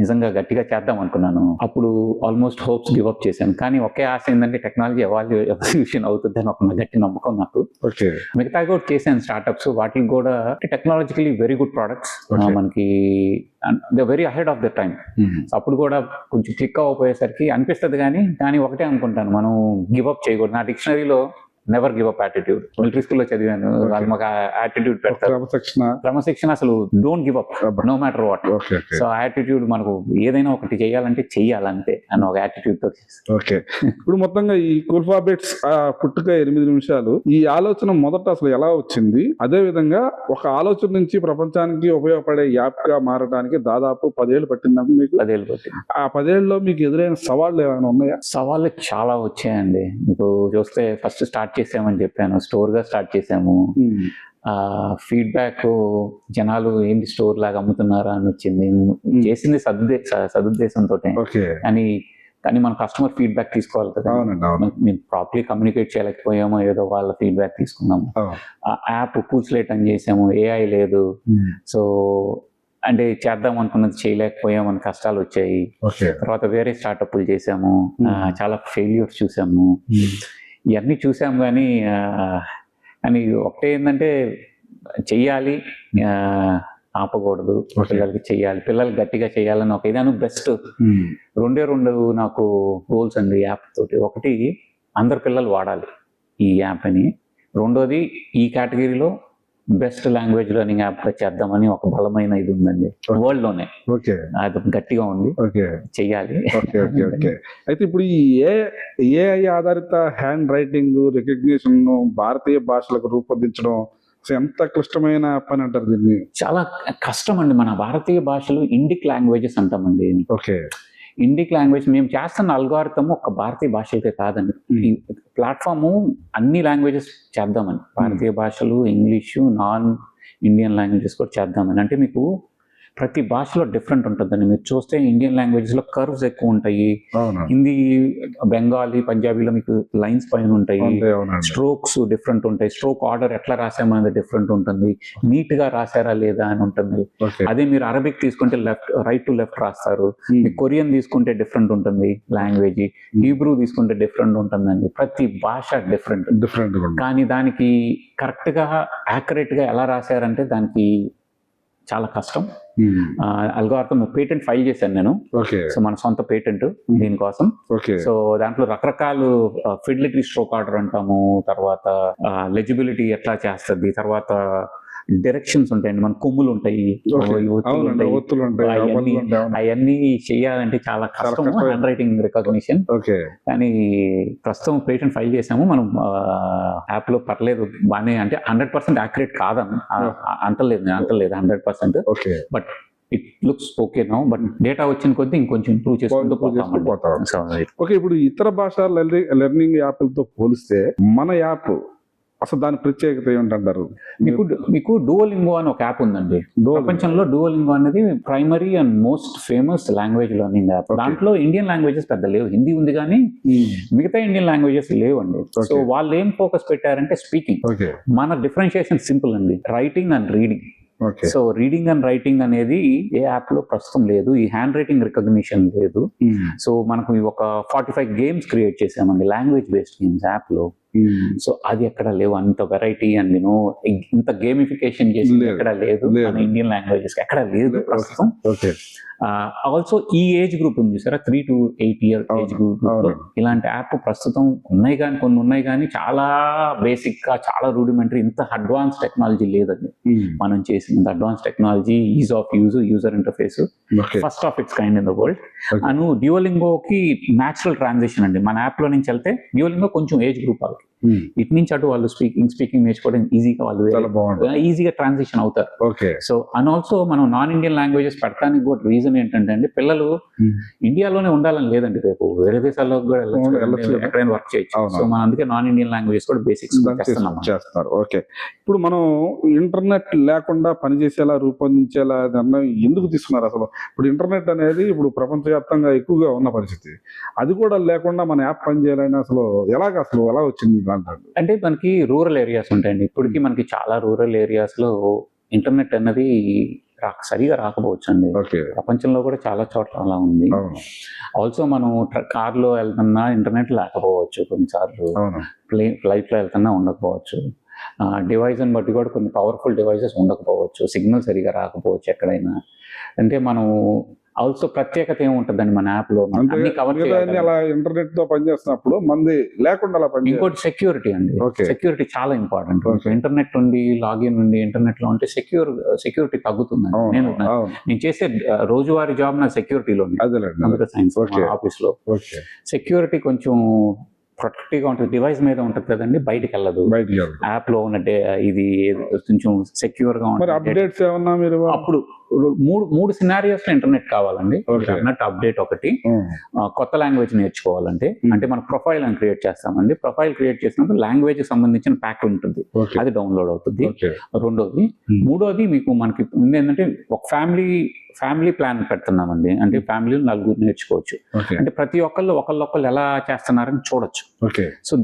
నిజంగా గట్టిగా చేద్దాం అనుకున్నాను. అప్పుడు ఆల్మోస్ట్ హోప్స్ గివ్ అప్ చేశాను. కానీ ఒకే ఆశ ఏంటంటే టెక్నాలజీ ఎవల్యూషన్ అవుతుంది అని ఒక గట్టి నమ్మకం నాకు. మిగతా కూడా చేశాను స్టార్ట్అప్స్, వాటికి కూడా టెక్నాలజికలీ వెరీ గుడ్ ప్రొడక్ట్స్, మనకి they very ahead of the time. అప్పుడు కూడా కొంచెం క్లిక్ అవ్వపోయేసరికి అనిపిస్తుంది, కానీ ఒకటే అనుకుంటాను, మనం గివ్ అప్ చేయకూడదు. నా డిక్షనరీలో never give up attitude, military స్కూల్లో చదివాను, వాళ్ళు మాకు యాటిట్యూడ్ పెడతారు, క్రమశిక్షణ, అసలు don't give up no matter what. So ఆ యాటిట్యూడ్ మనకు ఏదైనా ఒకటి చేయాలంటే చెయ్యాలంతే అని ఒక యాటిట్యూడ్ తో. ఓకే, ఇప్పుడు మొత్తంగా ఈ కుల్ఫాబెట్స్ పుట్టుక 8 నిమిషాలు, ఈ ఆలోచన మొదట అసలు ఎలా వచ్చింది? అదే విధంగా ఒక ఆలోచన నుంచి ప్రపంచానికి ఉపయోగపడే యాప్ గా మారడానికి దాదాపు 10 ఏళ్ళు పట్టింది మీకు. 10 ఏళ్ళు పట్టింది. ఆ 10 ఏళ్ళలో మీకు ఎదురైన సవాళ్ళు ఏమైనా ఉన్నాయా? సవాళ్ళు చాలా వచ్చాయండి. మీకు చూస్తే ఫస్ట్ స్టార్ట్ చేసామని చెప్పాను, స్టోర్ గా స్టార్ట్ చేసాము. ఫీడ్బ్యాక్ జనాలు ఏంటి స్టోర్ లాగా అమ్ముతున్నారా అని వచ్చింది. చేసింది సదుద్దేశంతో, కానీ మన కస్టమర్ ఫీడ్బ్యాక్ తీసుకోవాలి కదా. మేము ప్రాపర్లీ కమ్యూనికేట్ చేయలేకపోయామో, ఏదో వాళ్ళ ఫీడ్బ్యాక్ తీసుకున్నాము. ఆ యాప్ కూల్ స్లేట్ అని చేసాము, ఏఐ లేదు. సో అంటే చేద్దాం అనుకున్నది చేయలేకపోయామని కష్టాలు వచ్చాయి. తర్వాత వేరే స్టార్టప్లు చేసాము, చాలా ఫెయిల్యూర్స్ చూసాము. ఇవన్నీ చూసాము, కానీ ఒకటే ఏంటంటే చెయ్యాలి, ఆపకూడదు, పిల్లలకి చెయ్యాలి, పిల్లలకి గట్టిగా చేయాలని ఒక ఇదాను బెస్ట్. రెండు నాకు గోల్స్ అండి యాప్ తోటి. ఒకటి, అందరు పిల్లలు వాడాలి ఈ యాప్ అని. రెండోది, ఈ కేటగిరీలో బెస్ట్ లాంగ్వేజ్ లెర్నింగ్ యాప్ గా చేద్దామని ఒక బలమైన ఇది ఉందండి వరల్డ్ లోనే. అది గట్టిగా ఉంది, చెయ్యాలి. అయితే ఇప్పుడు ఈ ఏఐ ఆధారిత హ్యాండ్ రైటింగ్ రికగ్నిషన్ భారతీయ భాషలకు రూపొందించడం ఎంత క్లిష్టమైన పని అంటారు దీన్ని? చాలా కష్టం అండి. మన భారతీయ భాషలు ఇండిక్ లాంగ్వేజెస్ అంటామండి. ఇండిక్ లాంగ్వేజ్ మేము చేస్తున్న అల్గారిథం ఒక భారతీయ భాషలకే కాదండి, ఈ ప్లాట్ఫాము అన్ని లాంగ్వేజెస్ చేద్దామని, భారతీయ భాషలు, ఇంగ్లీషు, నాన్ ఇండియన్ లాంగ్వేజెస్ కూడా చేద్దామని. అంటే మీకు ప్రతి భాషలో డిఫరెంట్ ఉంటుందండి. మీరు చూస్తే ఇండియన్ లాంగ్వేజెస్ లో కర్వ్స్ ఎక్కువ ఉంటాయి, హిందీ, బెంగాలీ, పంజాబీలో మీకు లైన్స్ పైన ఉంటాయి, స్ట్రోక్స్ డిఫరెంట్ ఉంటాయి, స్ట్రోక్ ఆర్డర్ ఎట్లా రాసామనేది డిఫరెంట్ ఉంటుంది, నీట్ గా రాసారా లేదా అని ఉంటుంది. అదే మీరు అరబిక్ తీసుకుంటే రైట్ టు లెఫ్ట్ రాస్తారు, కొరియన్ తీసుకుంటే డిఫరెంట్ ఉంటుంది లాంగ్వేజ్, హీబ్రూ తీసుకుంటే డిఫరెంట్ ఉంటుందండి. ప్రతి భాష డిఫరెంట్. కానీ దానికి కరెక్ట్ గా యాక్యురేట్ గా ఎలా రాశారంటే దానికి చాలా కష్టం. అల్గారిథం పేటెంట్ ఫైల్ చేశాను నేను. సో మన సొంత పేటెంట్ దీనికోసం. సో దాంట్లో రకరకాల ఫిడిలిటీ స్ట్రోక్ ఆర్డర్ అంటాము, తర్వాత లెజిబిలిటీ ఎట్లా చేస్తుంది, తర్వాత డైరెక్షన్స్ ఉంటాయండి, మన కొమ్ములు ఉంటాయి, అవన్నీ చేయాలంటే చాలా కష్టం హ్యాండ్ రైటింగ్ రికగ్నిషన్. కానీ ప్రస్తుతం పేటెంట్ ఫైల్ చేసాము మనం యాప్ లో. పర్లేదు, బాగానే, అంటే 100% యాక్యురేట్ కాదని అంటలేదు 100%, but it looks okay now. But data వచ్చిన కొద్దీ ఇంకొంచెం ఇంప్రూవ్ చేసుకుంటూ పోతాం. ఓకే, ఇప్పుడు ఇతర భాష లెర్నింగ్ యాప్లతో పోలిస్తే మన యాప్ అసలు దాని ప్రత్యేకత ఏమిటంటారు? మీకు డూయోలింగో అని ఒక యాప్ ఉందండి. ప్రపంచంలో డూయోలింగో అనేది primary and most famous language learning app. దాంట్లో ఇండియన్ లాంగ్వేజెస్ పెద్ద లేవు, హిందీ ఉంది కానీ మిగతా ఇండియన్ లాంగ్వేజెస్ లేవండి. సో వాళ్ళు ఏం ఫోకస్ పెట్టారంటే స్పీకింగ్. మన డిఫరెన్షియేషన్ సింపుల్ అండి, writing and reading. So reading and writing అనేది ఏ యాప్ లో ప్రస్తుతం లేదు, ఈ హ్యాండ్ రైటింగ్ రికగ్నిషన్ లేదు. సో మనకు ఒక 45 గేమ్స్ క్రియేట్ చేసామండి, లాంగ్వేజ్ బేస్డ్ గేమ్స్ యాప్ లో. సో అది ఎక్కడ లేవు, అంత వెరైటీ అండ్ ఇంత గేమిఫికేషన్ చేసి ఎక్కడ లేదు, మన ఇండియన్ లాంగ్వేజెస్ ఎక్కడ లేదు ప్రస్తుతం. ఆల్సో ఈ ఏజ్ గ్రూప్ ఉంది సరే, 3 to 8 year ఏజ్ గ్రూప్ ఇలాంటి యాప్ ప్రస్తుతం ఉన్నాయి, కానీ కొన్ని ఉన్నాయి కానీ చాలా బేసిక్ గా, చాలా రూడిమెంటరీ, ఇంత అడ్వాన్స్ టెక్నాలజీ లేదండి. మనం చేసిన advance technology, ease of user interface, first of its kind in the world. అను డ్యూయోలింగోకి న్యాచురల్ ట్రాన్సిషన్ అండి. మన యాప్ లో నుంచి వెళ్తే డ్యూయోలింగో కొంచెం ఏజ్ గ్రూప్ వాళ్ళకి, ఇటు నుంచి అటు వాళ్ళు స్పీకింగ్ నేర్చుకోవడం ఈజీగా వాళ్ళు చాలా బాగుంటుంది. ఈజీగా ట్రాన్సిషన్ అవుతారు. ఓకే. సో అండ్ ఆల్సో మనం నాన్ ఇండియన్ లాంగ్వేజెస్ పెడతానికి కూడా రీజన్ ఏంటంటే అండి, పిల్లలు ఇండియాలోనే ఉండాలని లేదండి, రేపు వేరే దేశాల్లో కూడా వెళ్ళొచ్చు. ఎక్కడైనా వర్క్ చేయొచ్చు. అవును. సో మనం అందుకే నాన్ ఇండియన్ లాంగ్వేజెస్ కూడా బేసిక్స్ చేస్తారు. ఓకే. ఇప్పుడు మనం ఇంటర్నెట్ లేకుండా పనిచేసేలా రూపొందించేలా నిర్ణయం ఎందుకు తీసుకున్నారు అసలు? ఇప్పుడు ఇంటర్నెట్ అనేది ఇప్పుడు ప్రపంచవ్యాప్తంగా ఎక్కువగా ఉన్న పరిస్థితి, అది కూడా లేకుండా మన యాప్ పనిచేయాలని అసలు ఎలా వచ్చింది దాంట్లో? అంటే మనకి రూరల్ ఏరియాస్ ఉంటాయండి. ఇప్పటికీ మనకి చాలా రూరల్ ఏరియాస్ లో ఇంటర్నెట్ అన్నది సరిగా రాకపోవచ్చు అండి. ఓకే. ప్రపంచంలో కూడా చాలా చోట్ల అలా ఉంది. ఆల్సో మనం కార్లో వెళ్తున్నా ఇంటర్నెట్ లేకపోవచ్చు, కొన్నిసార్లు ఫ్లైట్ లో వెళ్తున్నా ఉండకపోవచ్చు, డివైస్ అని బట్టి కూడా కొన్ని పవర్ఫుల్ డివైసెస్ ఉండకపోవచ్చు, సిగ్నల్ సరిగా రాకపోవచ్చు ఎక్కడైనా. అంటే మనం ఆల్సో ప్రత్యేకత ఏముంటుందండి మన యాప్ లో, అన్ని కవర్ చేయాలి. అలా ఇంటర్నెట్ తో పనిచేస్తున్నప్పుడు మంది లేకుండా అలా పని. ఇంకోటి సెక్యూరిటీ అండి. సెక్యూరిటీ చాలా ఇంపార్టెంట్. ఇంటర్నెట్ ఉండి లాగిన్ ఉండి ఇంటర్నెట్ లో ఉంటే సెక్యూరిటీ తగ్గుతుందండి. నేను చేసే రోజువారీ జాబ్ నా సెక్యూరిటీలో కంప్యూటర్ సైన్స్ ఆఫీస్ లో. సెక్యూరిటీ కొంచెం ప్రొటెక్టివ్ గా ఉంటుంది, డివైస్ మీద ఉంటుంది కదండి, బయటికి వెళ్ళదు. యాప్ లో ఉన్న ఇది కొంచెం సెక్యూర్ గా ఉంటుంది. అప్డేట్స్ ఏమన్నా మీరు అప్పుడు మూడు సినారియోస్ లో ఇంటర్నెట్ కావాలండి. అన్నట్టు అప్డేట్ ఒకటి, కొత్త లాంగ్వేజ్ నేర్చుకోవాలంటే, అంటే మనం ప్రొఫైల్ అని క్రియేట్ చేస్తామండి. ప్రొఫైల్ క్రియేట్ చేసినప్పుడు లాంగ్వేజ్ సంబంధించిన ప్యాక్ ఉంటుంది, అది డౌన్లోడ్ అవుతుంది. రెండోది. మూడోది మనకి ఏంటంటే ఒక ఫ్యామిలీ ప్లాన్ పెడుతున్నామండి. అంటే ఫ్యామిలీ నలుగురు నేర్చుకోవచ్చు. అంటే ప్రతి ఒకళ్ళు ఎలా చేస్తున్నారని చూడొచ్చు. సో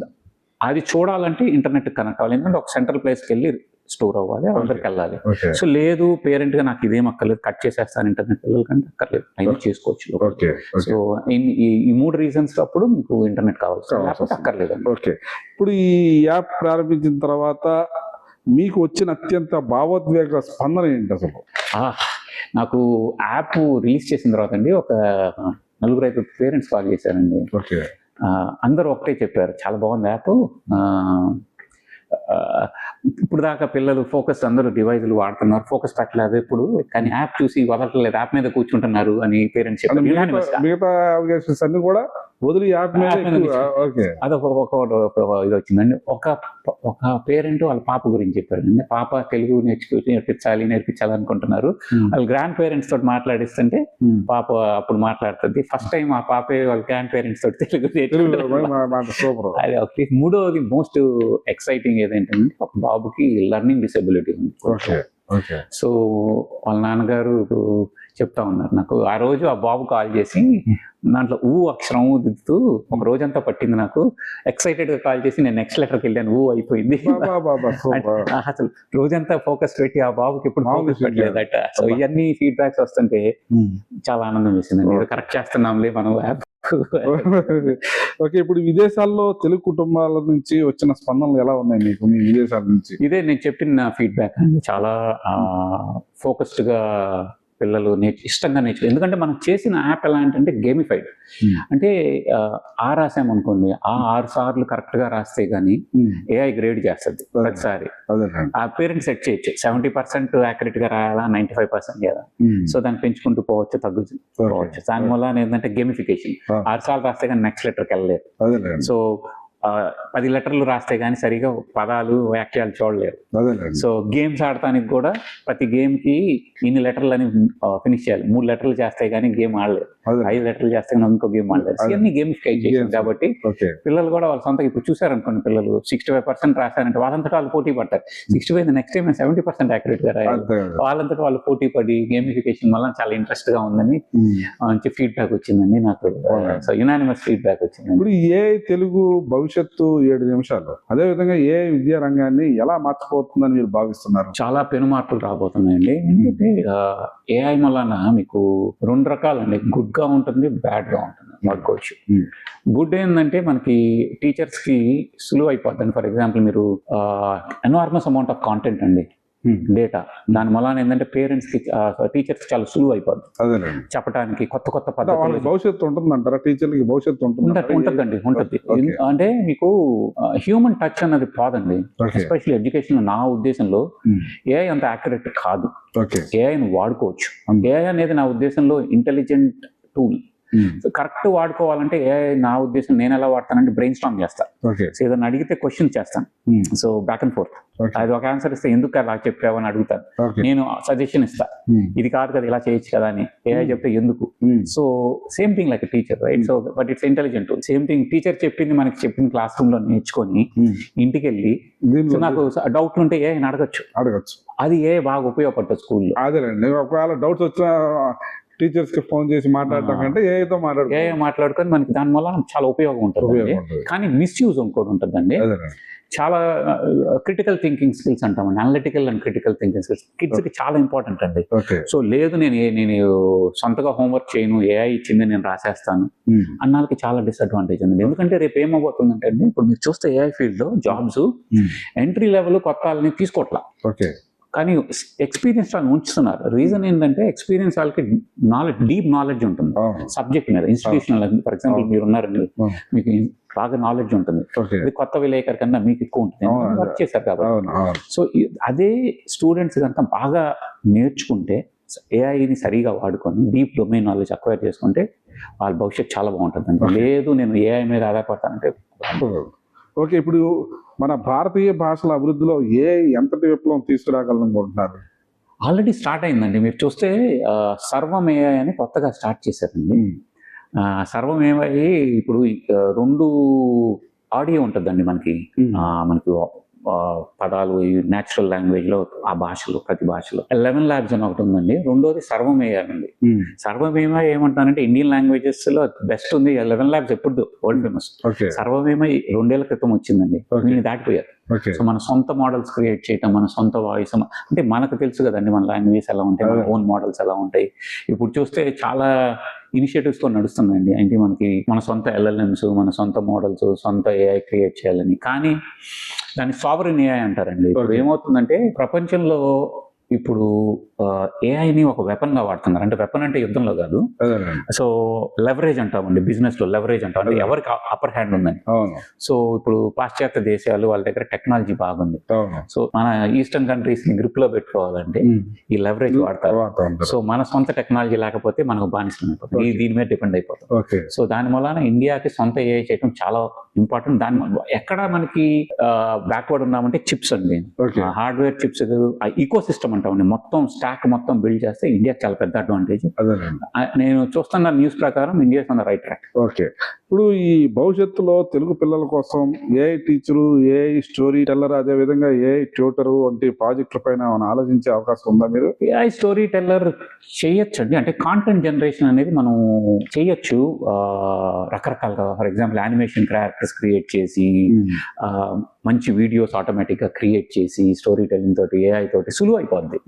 అది చూడాలంటే ఇంటర్నెట్ కనెక్ట్ అవ్వాలి. ఎందుకంటే ఒక సెంట్రల్ ప్లేస్కి వెళ్ళి స్టోర్ అవ్వాలి, అందరికి వెళ్ళాలి. సో లేదు పేరెంట్ గా నాకు ఇదేం అక్కర్లేదు, కట్ చేసేస్తాను ఇంటర్నెట్ పిల్లల కంటే అక్కర్లేదు, అయినా చేసుకోవచ్చు. సో ఈ మూడు రీజన్స్ అప్పుడు మీకు ఇంటర్నెట్ కావాలి, లేకపోతే అక్కర్లేదు. ఓకే. ఇప్పుడు ఈ యాప్ ప్రారంభించిన తర్వాత మీకు వచ్చిన అత్యంత భావోద్వేగ స్పందన ఏంటి అసలు? నాకు యాప్ రిలీజ్ చేసిన తర్వాత అండి, ఒక 4-5 పేరెంట్స్ కాల్ చేశారండి. అందరూ ఒకటే చెప్పారు, చాలా బాగుంది యాప్. ఇప్పుడు దాకా పిల్లలు ఫోకస్ అందరూ డివైజులు వాడుతున్నారు, ఫోకస్ పెట్టలేదు ఇప్పుడు, కానీ యాప్ చూసి వదలట్లేదు, యాప్ మీద కూర్చుంటున్నారు అని పేరెంట్స్ చెప్పారు. మిగతా అన్ని కూడా వదిలి యాప్ మీద. అదొక ఇది వచ్చిందండి. ఒక పేరెంట్ వాళ్ళ పాప గురించి చెప్పారండి. పాప తెలుగు నేర్పించాలి అనుకుంటున్నారు. వాళ్ళ గ్రాండ్ పేరెంట్స్ తోటి మాట్లాడిస్తుంటే పాప అప్పుడు మాట్లాడుతుంది. ఫస్ట్ టైం ఆ పాపే వాళ్ళ గ్రాండ్ పేరెంట్స్ తోటి తెలుగు నేర్చుకుంటారు. అది ఒకటి. మూడోది మోస్ట్ ఎక్సైటింగ్ ఏదేంటంటే, ఒక బాబుకి లెర్నింగ్ డిసెబిలిటీ ఉంది. సో వాళ్ళ నాన్నగారు చెప్తా ఉన్నారు నాకు. ఆ రోజు ఆ బాబు కాల్ చేసి దాంట్లో అక్షరం దిద్దుతూ ఒక రోజంతా పట్టింది నాకు. ఎక్సైటెడ్ గా కాల్ చేసి నేను నెక్స్ట్ లెటర్కి వెళ్ళాను, అయిపోయింది. అసలు రోజంతా ఫోకస్ పెట్టి ఆ బాబుకి ఎప్పుడు ఫోకస్ పెట్టలేదట. సో ఇవన్నీ ఫీడ్బ్యాక్స్ వస్తుంటే చాలా ఆనందం వేసిందండి. కరెక్ట్ చేస్తున్నాంలే మనం యాప్. ఓకే. ఇప్పుడు విదేశాల్లో తెలుగు కుటుంబాల నుంచి వచ్చిన స్పందనలు ఎలా ఉన్నాయి మీకు, మీ విదేశాల నుంచి? ఇదే నేను చెప్పిన ఫీడ్బ్యాక్ అండి. చాలా ఫోకస్డ్ గా పిల్లలు ఇష్టంగా నేర్చుకో. ఎందుకంటే మనం చేసిన యాప్ ఎలా అంటే గేమిఫైడ్. అంటే రాసాం అనుకోండి, 6 సార్లు కరెక్ట్ గా రాస్తే గానీ ఏఐ గ్రేడ్ చేస్తుంది ప్రతిసారి. ఆ పేరెంట్స్ సెట్ చేయొచ్చు, 70% యాక్యురేట్ గా రాయాలా, 95% కదా. సో దాన్ని పెంచుకుంటూ పోవచ్చు, తగ్గుపోవచ్చు. దానివల్ల ఏంటంటే గేమిఫికేషన్. 6 సార్లు రాస్తే కానీ నెక్స్ట్ లెటర్కి వెళ్ళలేరు. సో 10 లెటర్లు రాస్తే గానీ సరిగా పదాలు వాక్యాలు చూడలేరు. సో గేమ్స్ ఆడటానికి కూడా ప్రతి గేమ్ కి ఇన్ని లెటర్లు అని ఫినిష్ చేయాలి. 3 లెటర్లు చేస్తే గానీ గేమ్ ఆడలేరు, 5 లెటర్లు చేస్తే కానీ ఇంకో గేమ్ ఆడలేరు. ఇవన్నీ గేమిఫికేట్ చేశారు కాబట్టి పిల్లలు కూడా వాళ్ళ సొంత ఇప్పుడు చూసారనుకోండి, పిల్లలు 65% రాశారంటే వాళ్ళంతటా వాళ్ళు పోటీ పడతారు. 65 నెక్స్ట్ టైం 70% యాక్యురేట్ గా రాయాలి. వాళ్ళంతటా వాళ్ళు పోటీ పడి గేమిఫికేషన్ వల్ల చాలా ఇంట్రెస్ట్ గా ఉందని మంచి ఫీడ్బ్యాక్ వచ్చిందండి నాకు. సో యునానిమస్ ఫీడ్బ్యాక్ వచ్చింది. ఇప్పుడు తెలుగు భవిష్యత్తు 7 నిమిషాలు, అదే విధంగా విద్యా రంగాన్ని ఎలా మార్చిపోతుందని మీరు భావిస్తున్నారు? చాలా పెను మార్పులు రాబోతున్నాయండి. ఎందుకంటే ఏఐ వలన మీకు 2 రకాలండి, గుడ్ గా ఉంటుంది, బ్యాడ్ గా ఉంటుంది వాడుకోవచ్చు. గుడ్ ఏంటంటే మనకి టీచర్స్ కి సులువు అయిపోతుంది. ఫర్ ఎగ్జాంపుల్ మీరు ఎనార్మస్ అమౌంట్ ఆఫ్ కాంటెంట్ అండి, డేటా, దాని వల్ల ఏంటంటే పేరెంట్స్ కి టీచర్స్ చాలా సులువు అయిపోద్ది చెప్పడానికి. కొత్త పద్ధతులు భవిష్యత్తు ఉంటుందంటారా? టీచర్లకి భవిష్యత్తు ఉంటుందండి, ఉంటుంది. అంటే మీకు హ్యూమన్ టచ్ అన్నది పోదండి, ఎస్పెషల్లీ ఎడ్యుకేషన్. నా ఉద్దేశంలో ఏఐ అంత యాక్యురేట్ కాదు. ఏఐని వాడుకోవచ్చు. ఏఐ అనేది నా ఉద్దేశంలో ఇంటెలిజెంట్ టూల్. సో కరెక్ట్ వాడుకోవాలంటే నా ఉద్దేశం నేను ఎలా వాడతానంటే బ్రెయిన్ స్టార్మ్ చేస్తాను. ఓకే. సో ఏదైనా అడిగితే క్వశ్చన్ చేస్తాను. సో బ్యాక్ అండ్ ఫోర్త్ అది ఒక ఆన్సర్ ఇస్తే ఎందుకు అలా చెప్పావు అని అడుగుతాను. నేను సజెషన్ ఇస్తా, ఇది కాదు కదా ఇలా చేయొచ్చు కదా అని. ఏఐ చెప్తే ఎందుకు. So same thing like teacher, right? So but it's intelligent. Same thing teacher చెప్పింది మనకి చెప్పింది క్లాస్ రూమ్ లో నేర్చుకొని ఇంటికి వెళ్ళి నాకు డౌట్లు ఉంటే ఏఐని అడగచ్చు. అది బాగా ఉపయోగపడుతుంది స్కూల్లో. అదేనండి, ఒకవేళ డౌట్స్ వచ్చినా టీచర్స్ కి ఫోన్ చేసి మాట్లాడటం కంటే ఏఐతో మాట్లాడుకొని మనకి దాని వల్ల చాలా ఉపయోగం ఉంటుంది. కానీ మిస్యూజ్ ఇంకోటి ఉంటుందండి. చాలా క్రిటికల్ థింకింగ్ స్కిల్స్ అంటామండి, analytical and critical thinking skills kids కి చాలా ఇంపార్టెంట్ అండి. సో లేదు నేను సొంతగా హోంవర్క్ చేయను, ఏఐ ఇచ్చింది నేను రాసేస్తాను అన్నాళ్ళకి చాలా డిసడ్వాంటేజ్ ఉంది. ఎందుకంటే రేపు ఏమవుతుందంటే అండి, ఇప్పుడు మీరు చూస్తే ఏఐ ఫీల్డ్ లో జాబ్స్ ఎంట్రీ లెవెల్ కొత్త వాళ్ళని తీసుకోవట్లా, కానీ ఎక్స్పీరియన్స్ వాళ్ళని ఉంచుతున్నారు. రీజన్ ఏంటంటే ఎక్స్పీరియన్స్ వాళ్ళకి నాలెడ్జ్, డీప్ నాలెడ్జ్ ఉంటుంది సబ్జెక్ట్ మీద. ఇన్స్టిట్యూషనల్, ఫర్ ఎగ్జాంపుల్ మీరు ఉన్నారండి, మీకు బాగా నాలెడ్జ్ ఉంటుంది. అది కొత్త విలేకర్ కన్నా మీకు ఎక్కువ ఉంటుంది, వర్క్ చేశారు కాబట్టి. సో అదే స్టూడెంట్స్ కనుక బాగా నేర్చుకుంటే, ఏఐని సరిగా వాడుకొని డీప్ డొమైన్ నాలెడ్జ్ అక్వైర్ చేసుకుంటే వాళ్ళ భవిష్యత్తు చాలా బాగుంటుంది. లేదు నేను ఏఐ మీద ఆధారపడతానంటే. ఓకే, ఇప్పుడు మన భారతీయ భాషల అభివృద్ధిలో ఎంతటి విప్లవం తీసుకురాగలనుకుంటున్నారు? ఆల్రెడీ స్టార్ట్ అయిందండి. మీరు చూస్తే సర్వం ఏఐ అని కొత్తగా స్టార్ట్ చేశారండి. సర్వం ఏఐ ఇప్పుడు 2 ఆడియో ఉంటుందండి మనకి. పదాలు న్యాచురల్ లాంగ్వేజ్ లో ఆ భాషలో, ప్రతి భాషలో 11 ల్యాబ్స్ అని ఒకటి ఉందండి. రెండోది సర్వం ఏఐ ఉంది. సర్వం ఏఐ ఏమంటానంటే ఇండియన్ లాంగ్వేజెస్ లో బెస్ట్ ఉంది. 11 ల్యాబ్స్ ఎప్పుడు వరల్డ్ ఫేమస్. సర్వం ఏఐ 2 ఏళ్ల క్రితం వచ్చిందండి, వీళ్ళు దాటిపోయారు. సో మన సొంత మోడల్స్ క్రియేట్ చేయటం, మన సొంత వాయిస్, అంటే మనకు తెలుసు కదండి మన లాంగ్వేజ్ ఎలా ఉంటాయి, మన ఓన్ మోడల్స్ ఎలా ఉంటాయి. ఇప్పుడు చూస్తే చాలా ఇనిషియేటివ్స్ తో నడుస్తుందండి. అంటే మనకి మన సొంత ఎల్ఎల్ఎంస్, మన సొంత మోడల్స్, సొంత ఏఐ క్రియేట్ చేయాలని. కానీ దాన్ని సావరిన్ ఏఐ అంటారండి. ఇప్పుడు ఏమవుతుందంటే ప్రపంచంలో ఇప్పుడు ఏఐని ఒక వెపన్ గా వాడుతున్నారు. అంటే వెపన్ అంటే యుద్ధంలో కాదు, సో లెవరేజ్ అంటామండి, బిజినెస్ లో లెవరేజ్ అంటాం, అంటే ఎవరికి అప్పర్ హ్యాండ్ ఉందని. సో ఇప్పుడు పాశ్చాత్య దేశాలు వాళ్ళ దగ్గర టెక్నాలజీ బాగుంది. సో మన ఈస్టర్న్ కంట్రీస్ ని గ్రిప్ లో పెట్టుకోవాలంటే ఈ లెవరేజ్ వాడతారు. సో మన సొంత టెక్నాలజీ లేకపోతే మనకు బానిసం అయిపోతుంది, దీని మీద డిపెండ్ అయిపోతుంది. సో దాని వలన ఇండియాకి సొంత ఏఐ చేయడం చాలా ఇంపార్టెంట్. దాని ఎక్కడ మనకి బ్యాక్వర్డ్ ఉన్నామంటే చిప్స్ అండి, హార్డ్వేర్ చిప్స్, ఈకో సిస్టమ్ అంటామండి. మొత్తం స్టాక్ మొత్తం బిల్డ్ చేస్తే ఇండియాకి చాలా పెద్ద అడ్వాంటేజ్. నేను చూస్తున్న న్యూస్ ప్రకారం India on the right track. Okay, ఇప్పుడు ఈ భవిష్యత్తులో తెలుగు పిల్లల కోసం AI teacher, AI story teller, అదే విధంగా ఏఐ ట్యూటర్ వంటి ప్రాజెక్టుల పైన ఆలోచించే అవకాశం ఉందా మీరు? ఏఐ స్టోరీ టెల్లర్ చేయొచ్చు అండి. అంటే కాంటెంట్ జనరేషన్ అనేది మనం చేయొచ్చు రకరకాలుగా. For example animation characters create చేసి, మంచి వీడియోస్ ఆటోమేటిక్ గా క్రియేట్ చేసి, స్టోరీ టెల్లింగ్ తోటి ఏఐ తోటి సులువు అయిపోద్ది,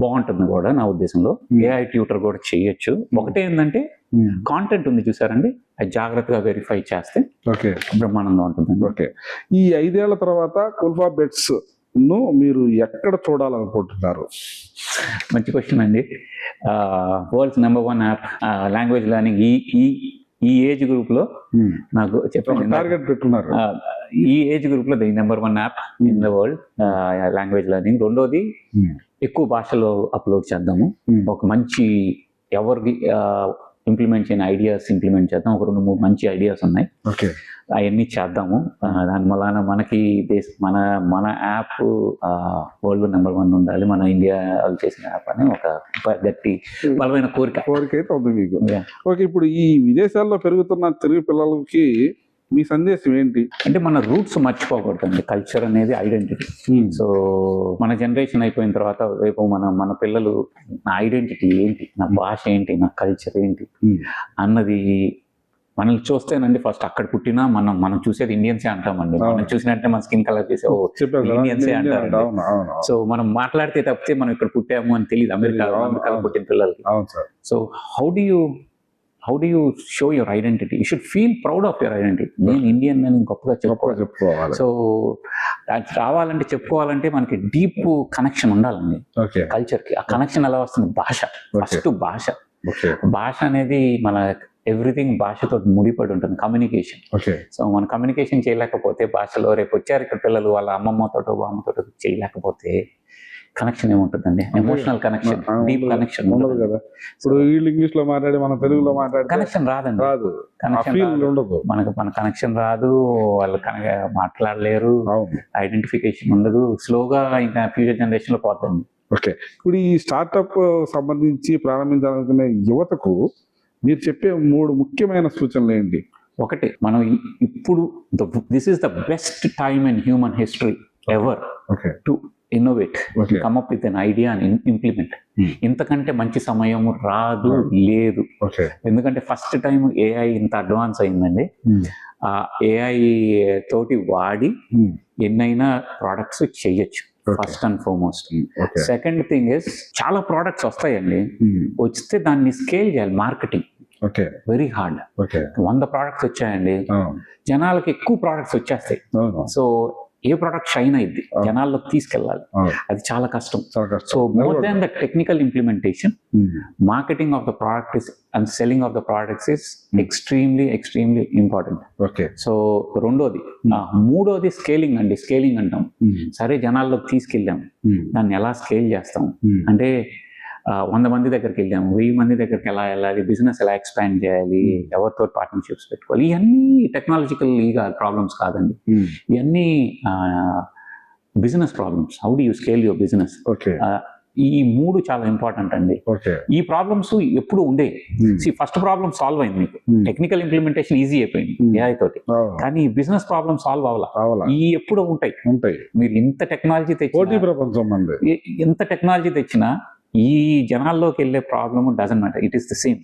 బాగుంటుంది కూడా నా ఉద్దేశంలో. ఏఐ ట్యూటర్ కూడా చేయొచ్చు. ఒకటే ఏంటంటే కాంటెంట్ ఉంది చూసారండి, అది జాగ్రత్తగా వెరిఫై చేస్తే బ్రహ్మాండంగా ఉంటుంది. ఓకే, ఈ 5 ఏళ్ల తర్వాత కుల్ఫా బెట్స్ ను మీరు ఎక్కడ చూడాలనుకుంటున్నారు? మంచి క్వశ్చన్ అండి. World's number 1 app language learning ఈ ఏజ్ గ్రూప్ లో నాకు చెప్పండి, టార్గెట్ పెట్టుకున్నారు. ఈ ఏజ్ గ్రూప్ లో number 1 app in the world language learning. రెండోది ఎక్కువ భాషలో అప్లోడ్ చేద్దాము. ఒక మంచి ఎవరికి ఇంప్లిమెంట్ చేయని ఐడియాస్ ఇంప్లిమెంట్ చేద్దాం. ఒక 2-3 మంచి ఐడియాస్ ఉన్నాయి, అవన్నీ చేద్దాము. దాని వలన మనకి మన యాప్ వరల్డ్ నెంబర్ 1 ఉండాలి, మన ఇండియా చేసిన యాప్ అని ఒక గట్టి బలమైన కోరిక అయితే ఉంది మీకు. ఓకే, ఇప్పుడు ఈ విదేశాల్లో పెరుగుతున్న తెలుగు పిల్లలకి మీ సందేశం ఏంటి? అంటే మన రూట్స్ మర్చిపోకూడదండి. కల్చర్ అనేది ఐడెంటిటీ. సో మన జనరేషన్ అయిపోయిన తర్వాత రేపు మన పిల్లలు నా ఐడెంటిటీ ఏంటి, నా భాష ఏంటి, నా కల్చర్ ఏంటి అన్నది మనల్ని చూస్తేనండి ఫస్ట్ అక్కడ పుట్టినా మనం చూసేది ఇండియన్సే అంటామండి. మనం చూసినట్టే మన స్కిన్ కలర్ చూసే ఇండియన్సే అంటారు. సో మనం మాట్లాడితే తప్పితే మనం ఇక్కడ పుట్టాము అని తెలియదు అమెరికాలో పుట్టిన పిల్లలకి. So how do you show your identity? You should feel proud of your identity. నేను ఇండియన్ అని గొప్పగా చెప్పుకోవాలి. సో అది రావాలంటే, చెప్పుకోవాలంటే మనకి డీప్ కనెక్షన్ ఉండాలండి కల్చర్ కి. ఆ కనెక్షన్ ఎలా వస్తుంది? భాష. ఫస్ట్ భాష అనేది మన ఎవ్రీథింగ్ భాషతో ముడిపడి ఉంటుంది, కమ్యూనికేషన్. సో మనం కమ్యూనికేషన్ చేయలేకపోతే భాషలో, రేపు వచ్చారు ఇక్కడ పిల్లలు వాళ్ళ అమ్మమ్మతోటో బామ్మతోటో చేయలేకపోతే కనెక్షన్ ఏముంటుందండి, ఎమోషనల్ కనెక్షన్, డీప్ కనెక్షన్ ఉండదు కదా. ఇప్పుడు వీళ్ళు ఇంగ్లీష్ లో మాట్లాడి మనం తెలుగులో మాట్లాడితే కనెక్షన్ రాదండి, రాదు, కనెక్షన్ ఫీల్ ఉండదు, మన కనెక్షన్ రాదు, వాళ్ళు మాట్లాడలేరు, ఐడెంటిఫికేషన్ ఉండదు, స్లోగా ఇంకా ఫ్యూచర్ జనరేషన్ లో పోతుంది. ఓకే, ఇప్పుడు ఈ స్టార్టప్ సంబంధించి ప్రారంభించాలనుకునే యువతకు మీరు చెప్పే 3 ముఖ్యమైన సూచనలు ఏంటి? ఒకటి, మనం ఇప్పుడు this is the best time in human history ever to innovate, come up with an idea and implement. ఇంతకంటే మంచి సమయం రాదు, లేదు. ఎందుకంటే ఫస్ట్ టైం ఏఐ ఇంత అడ్వాన్స్ అయిందండి. ఆ ఏఐ తోటి వాడి ఎన్నైనా ప్రోడక్ట్స్ చెయ్యొచ్చు, first and foremost. Second thing is, చాలా ప్రోడక్ట్స్ వస్తాయండి, వస్తే దాన్ని స్కేల్ చేయాలి. Marketing very hard. 100 ప్రోడక్ట్స్ వచ్చాయండి, జనాలకి ఎక్కువ ప్రోడక్ట్స్ వచ్చేస్తాయి. సో ఏ ప్రోడక్ట్ షైన్ అయింది జనాల్లోకి తీసుకెళ్ళాలి, అది చాలా కష్టం. So more than the technical implementation, marketing of the product is and selling of the products is extremely important. So రెండోది. మూడోది స్కేలింగ్ అండి. స్కేలింగ్ అంటాం, సరే జనాల్లోకి తీసుకెళ్ళాం, దాన్ని ఎలా స్కేల్ చేస్తాం అంటే 100 మంది దగ్గరికి వెళ్ళాము, 1000 మంది దగ్గరికి ఎలా వెళ్ళాలి, బిజినెస్ ఎలా ఎక్స్పాండ్ చేయాలి, ఎవరితో పార్ట్నర్షిప్స్ పెట్టుకోవాలి, ఇవన్నీ టెక్నాలజికల్ ప్రాబ్లమ్స్ కాదండి, ఇవన్నీ business problems. How do you scale your business? ఈ 3 చాలా ఇంపార్టెంట్ అండి. ఈ ప్రాబ్లమ్స్ ఎప్పుడు ఉండే. ఫస్ట్ ప్రాబ్లమ్ సాల్వ్ అయింది, మీకు టెక్నికల్ ఇంప్లిమెంటేషన్ ఈజీ అయిపోయింది ఏఐ తోటి, కానీ బిజినెస్ ప్రాబ్లమ్ సాల్వ్ అవ్వాలా. ఈ ఎప్పుడు ఉంటాయి. మీరు ఇంత టెక్నాలజీ తెచ్చినా ఈ జనాల్లోకి వెళ్ళే problem doesn't matter, it is the same.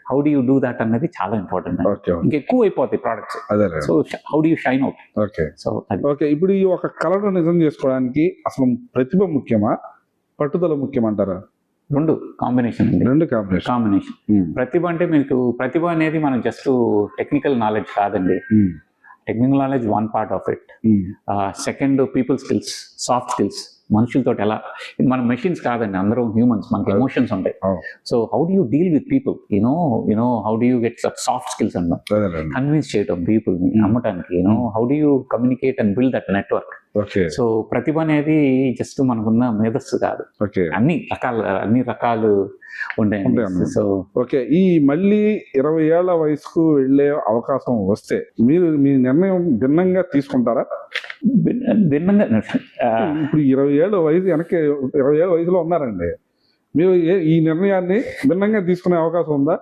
How do you do that అన్నది చాలా ఇంపార్టెంట్. ఇంకెక్కువ అయిపోతాయి products, so how do you shine out? So ఇప్పుడు ఈ ఒక కళను నిజం చేసుకోవడానికి అసలు ప్రతిభ ముఖ్యమా, పట్టుదల ముఖ్యమంటారా? రెండు కాంబినేషన్. కాంబినేషన్. ప్రతిభ అంటే మీకు, ప్రతిభ అనేది మనం జస్ట్ టెక్నికల్ నాలెడ్జ్ కాదండి. Technical knowledge one part of it. Second, people skills, soft skills, మనుషులతో ఎలా. మన మెషిన్స్ కాదండి, అందరం హ్యూమన్స్, మనకి ఎమోషన్స్ ఉంటాయి. So how do you deal with people, you know how do you get soft skills అన్నాం, convince చేయటం పీపుల్ ని అమ్మటానికి, how do you communicate and build that network. So ప్రతిభ అనేది జస్ట్ మనకున్న మేధస్సు కాదు, అన్ని రకాలు ఉంటాయి. సో ఈ మళ్ళీ 20 ఏళ్ల వయసుకు వెళ్ళే అవకాశం వస్తే మీరు మీ నిర్ణయం భిన్నంగా తీసుకుంటారా? భిన్నంగా ఇప్పుడు 20 ఏళ్ళ వయసు వెనక్కి, 20 ఏళ్ళ వయసులో ఉన్నారండి, మీరు ఈ నిర్ణయాన్ని భిన్నంగా తీసుకునే అవకాశం ఉందా?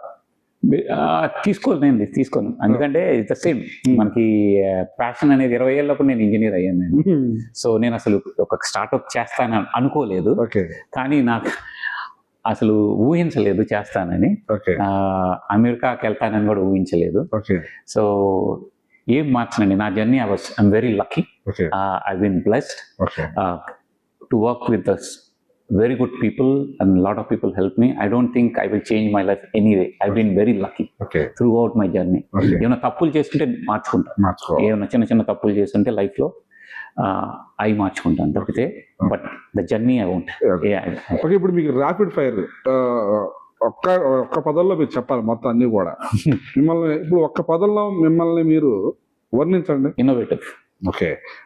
తీసుకోను. ఎందుకంటే ఇట్స్ ద సేమ్. మనకి ప్యాషన్ అనేది 20 ఏళ్ళప్పుడు నేను ఇంజనీర్ అయ్యాను. సో నేను అసలు ఒక స్టార్ట్అప్ చేస్తానని అనుకోలేదు, కానీ నాకు అసలు ఊహించలేదు చేస్తానని. అమెరికాకి వెళ్తానని కూడా ఊహించలేదు. సో ఏం మార్చనండి నా journey. I'm very lucky. I been blessed to work with very good people and a lot of people help me. I don't think I will change my life anyway. I've been very lucky throughout my journey. ఏమైనా తప్పులు చేస్తుంటే మార్చుకుంటాను, ఏమైనా చిన్న తప్పులు చేస్తుంటే life లో అవి మార్చుకుంటాను తప్పితే, but the journey I won't. ఇప్పుడు మీకు ర్యాపిడ్ ఫైర్ ఒక్క పదంలో మీరు చెప్పాలి మొత్తం అన్ని కూడా. మిమ్మల్ని ఇప్పుడు ఒక్క పదంలో మిమ్మల్ని మీరు వర్ణించండి. ఇన్నోవేటివ్.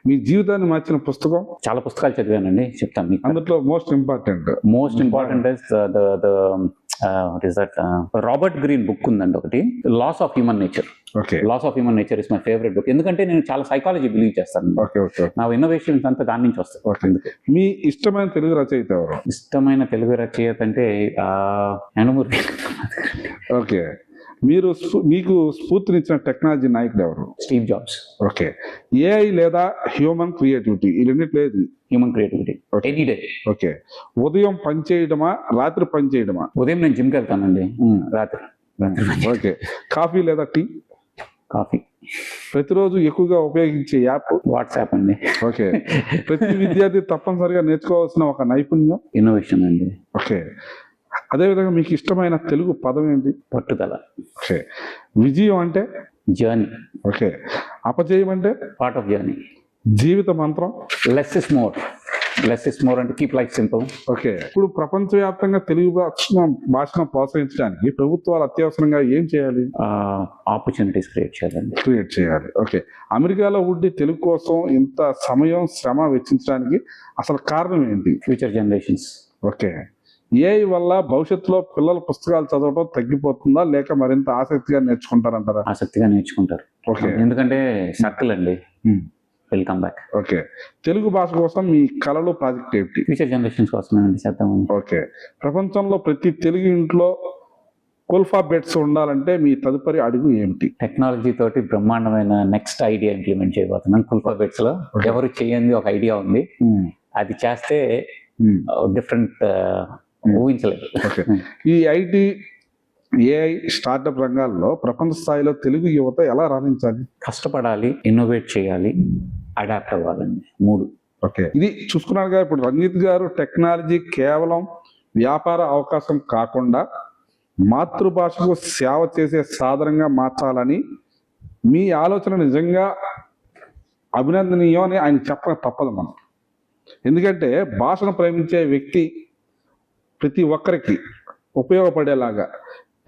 మీ జీవితాన్ని మార్చిన పుస్తకం? చాలా పుస్తకాలు చదివానండి, చెప్తాను మీకు. అందులో most important Robert Greene book ఉందండి ఒకటి, laws of human nature. Laws of human nature is my favourite book. ఎందుకంటే నేను చాలా సైకాలజీ బిలీవ్ చేస్తాను. నా ఇన్నోవేషన్స్ అంతా దాని నుంచి వస్తాయి. మీ ఇష్టమైన తెలుగు రచయిత ఎవరు? ఇష్టమైన తెలుగు రచయిత అంటే యండమూరి. మీకు స్ఫూర్తినిచ్చిన టెక్నాలజీ నాయకుడు ఎవరు? Steve Jobs. ఏఐ లేదా హ్యూమన్ క్రియేటివిటీ? ఈ రెండిట్లేదు. Human creativity any day. ఉదయం పని చేయడమా, రాత్రి పని చేయడమా? ఉదయం నేను జిమ్కి వెళ్తానండి, రాత్రి. కాఫీ లేదా టీ? కాఫీ. ప్రతిరోజు ఎక్కువగా ఉపయోగించే యాప్? వాట్సాప్ అండి. ప్రతి విద్యార్థి తప్పనిసరిగా నేర్చుకోవాల్సిన ఒక నైపుణ్యం? ఇన్నోవేషన్ అండి. అదేవిధంగా మీకు ఇష్టమైన తెలుగు పదం ఏంటి? పట్టుదల. విజయం అంటే? జర్నీ. అపజయం అంటే? Part of journey. జీవిత మంత్రం? Less is more. Less is more అంటే కీప్ లైఫ్ సింపుల్. ఓకే, ఇప్పుడు ప్రపంచవ్యాప్తంగా తెలుగు భాషను ప్రోత్సహించడానికి ప్రభుత్వాలు అత్యవసరంగా ఏం చేయాలి? ఆపర్చునిటీస్ క్రియేట్ చేయాలి. ఓకే, అమెరికాలో ఉండి తెలుగు కోసం ఇంత సమయం శ్రమ వెచ్చించడానికి అసలు కారణం ఏంటి? Future generations. ఓకే, ఏఐ వల్ల భవిష్యత్తులో పిల్లలు పుస్తకాలు చదవడం తగ్గిపోతుందా లేక మరింత ఆసక్తిగా నేర్చుకుంటారంటారా? ఆసక్తిగా నేర్చుకుంటారు. ఓకే, ఎందుకంటే సర్కిల్ అండి. Welcome back. ఓకే, తెలుగు భాష కోసం మీ కళలు ప్రాజెక్ట్ ఏంటి? ఫ్యూచర్ జనరేషన్స్ కోసం చేద్దామని. ఓకే, ప్రపంచంలో ప్రతి తెలుగు ఇంట్లో కుల్ఫా బెడ్స్ ఉండాలంటే మీ తదుపరి అడుగు ఏమిటి? టెక్నాలజీ తోటి బ్రహ్మాండమైన నెక్స్ట్ ఐడియా ఇంప్లిమెంట్ చేయబోతున్నాం. కుల్ఫా బెడ్స్ లో ఎవరు చేయండి ఒక ఐడియా ఉంది, అది చేస్తే డిఫరెంట్ ఊహించలేదు. ఓకే, ఈ ఐటీ ఏఐ స్టార్టప్ రంగాల్లో ప్రపంచ స్థాయిలో తెలుగు యువత ఎలా రాణించాలి? కష్టపడాలి, ఇన్నోవేట్ చేయాలి, అడాప్ట్ అవ్వాలండి. 3. ఓకే, ఇది చూసుకున్నారు కదా. ఇప్పుడు రంజిత్ గారు టెక్నాలజీ కేవలం వ్యాపార అవకాశం కాకుండా మాతృభాషకు సేవ చేసే సాధనంగా మార్చాలని మీ ఆలోచన నిజంగా అభినందనీయం అని ఆయన చెప్పక తప్పదు మనం. ఎందుకంటే భాషను ప్రేమించే వ్యక్తి ప్రతి ఒక్కరికి ఉపయోగపడేలాగా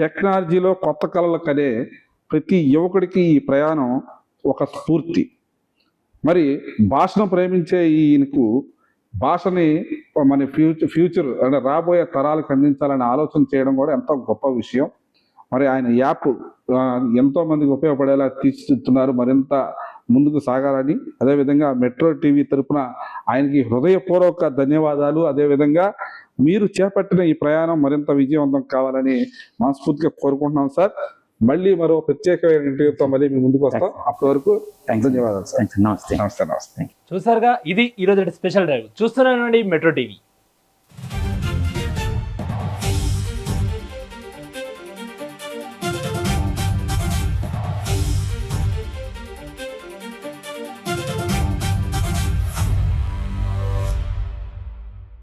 టెక్నాలజీలో కొత్త కళలు కనే ప్రతి యువకుడికి ఈ ప్రయాణం ఒక స్ఫూర్తి. మరి భాషను ప్రేమించే ఈయనకు భాషని మన ఫ్యూచర్ అంటే రాబోయే తరాలకు అందించాలని ఆలోచన చేయడం కూడా ఎంతో గొప్ప విషయం. మరి ఆయన యాప్ ఎంతో మందికి ఉపయోగపడేలా తీర్చిదిద్దుతున్నారు. మరింత ముందుకు సాగాలని, అదేవిధంగా మెట్రో టీవీ తరపున ఆయనకి హృదయపూర్వక ధన్యవాదాలు. అదేవిధంగా మీరు చేపట్టిన ఈ ప్రయాణం మరింత విజయవంతం కావాలని మనస్ఫూర్తిగా కోరుకుంటున్నాం సార్. మళ్ళీ మరో ప్రత్యేకమైన ఇంటర్వ్యూతో మళ్ళీ మీ ముందుకు వస్తాం. అప్పటి వరకు ధన్యవాదాలు సార్. నమస్తే. నమస్తే. చూసారుగా, ఇది ఈరోజు స్పెషల్ డ్రైవ్. చూస్తున్నానండి మెట్రో టీవీ.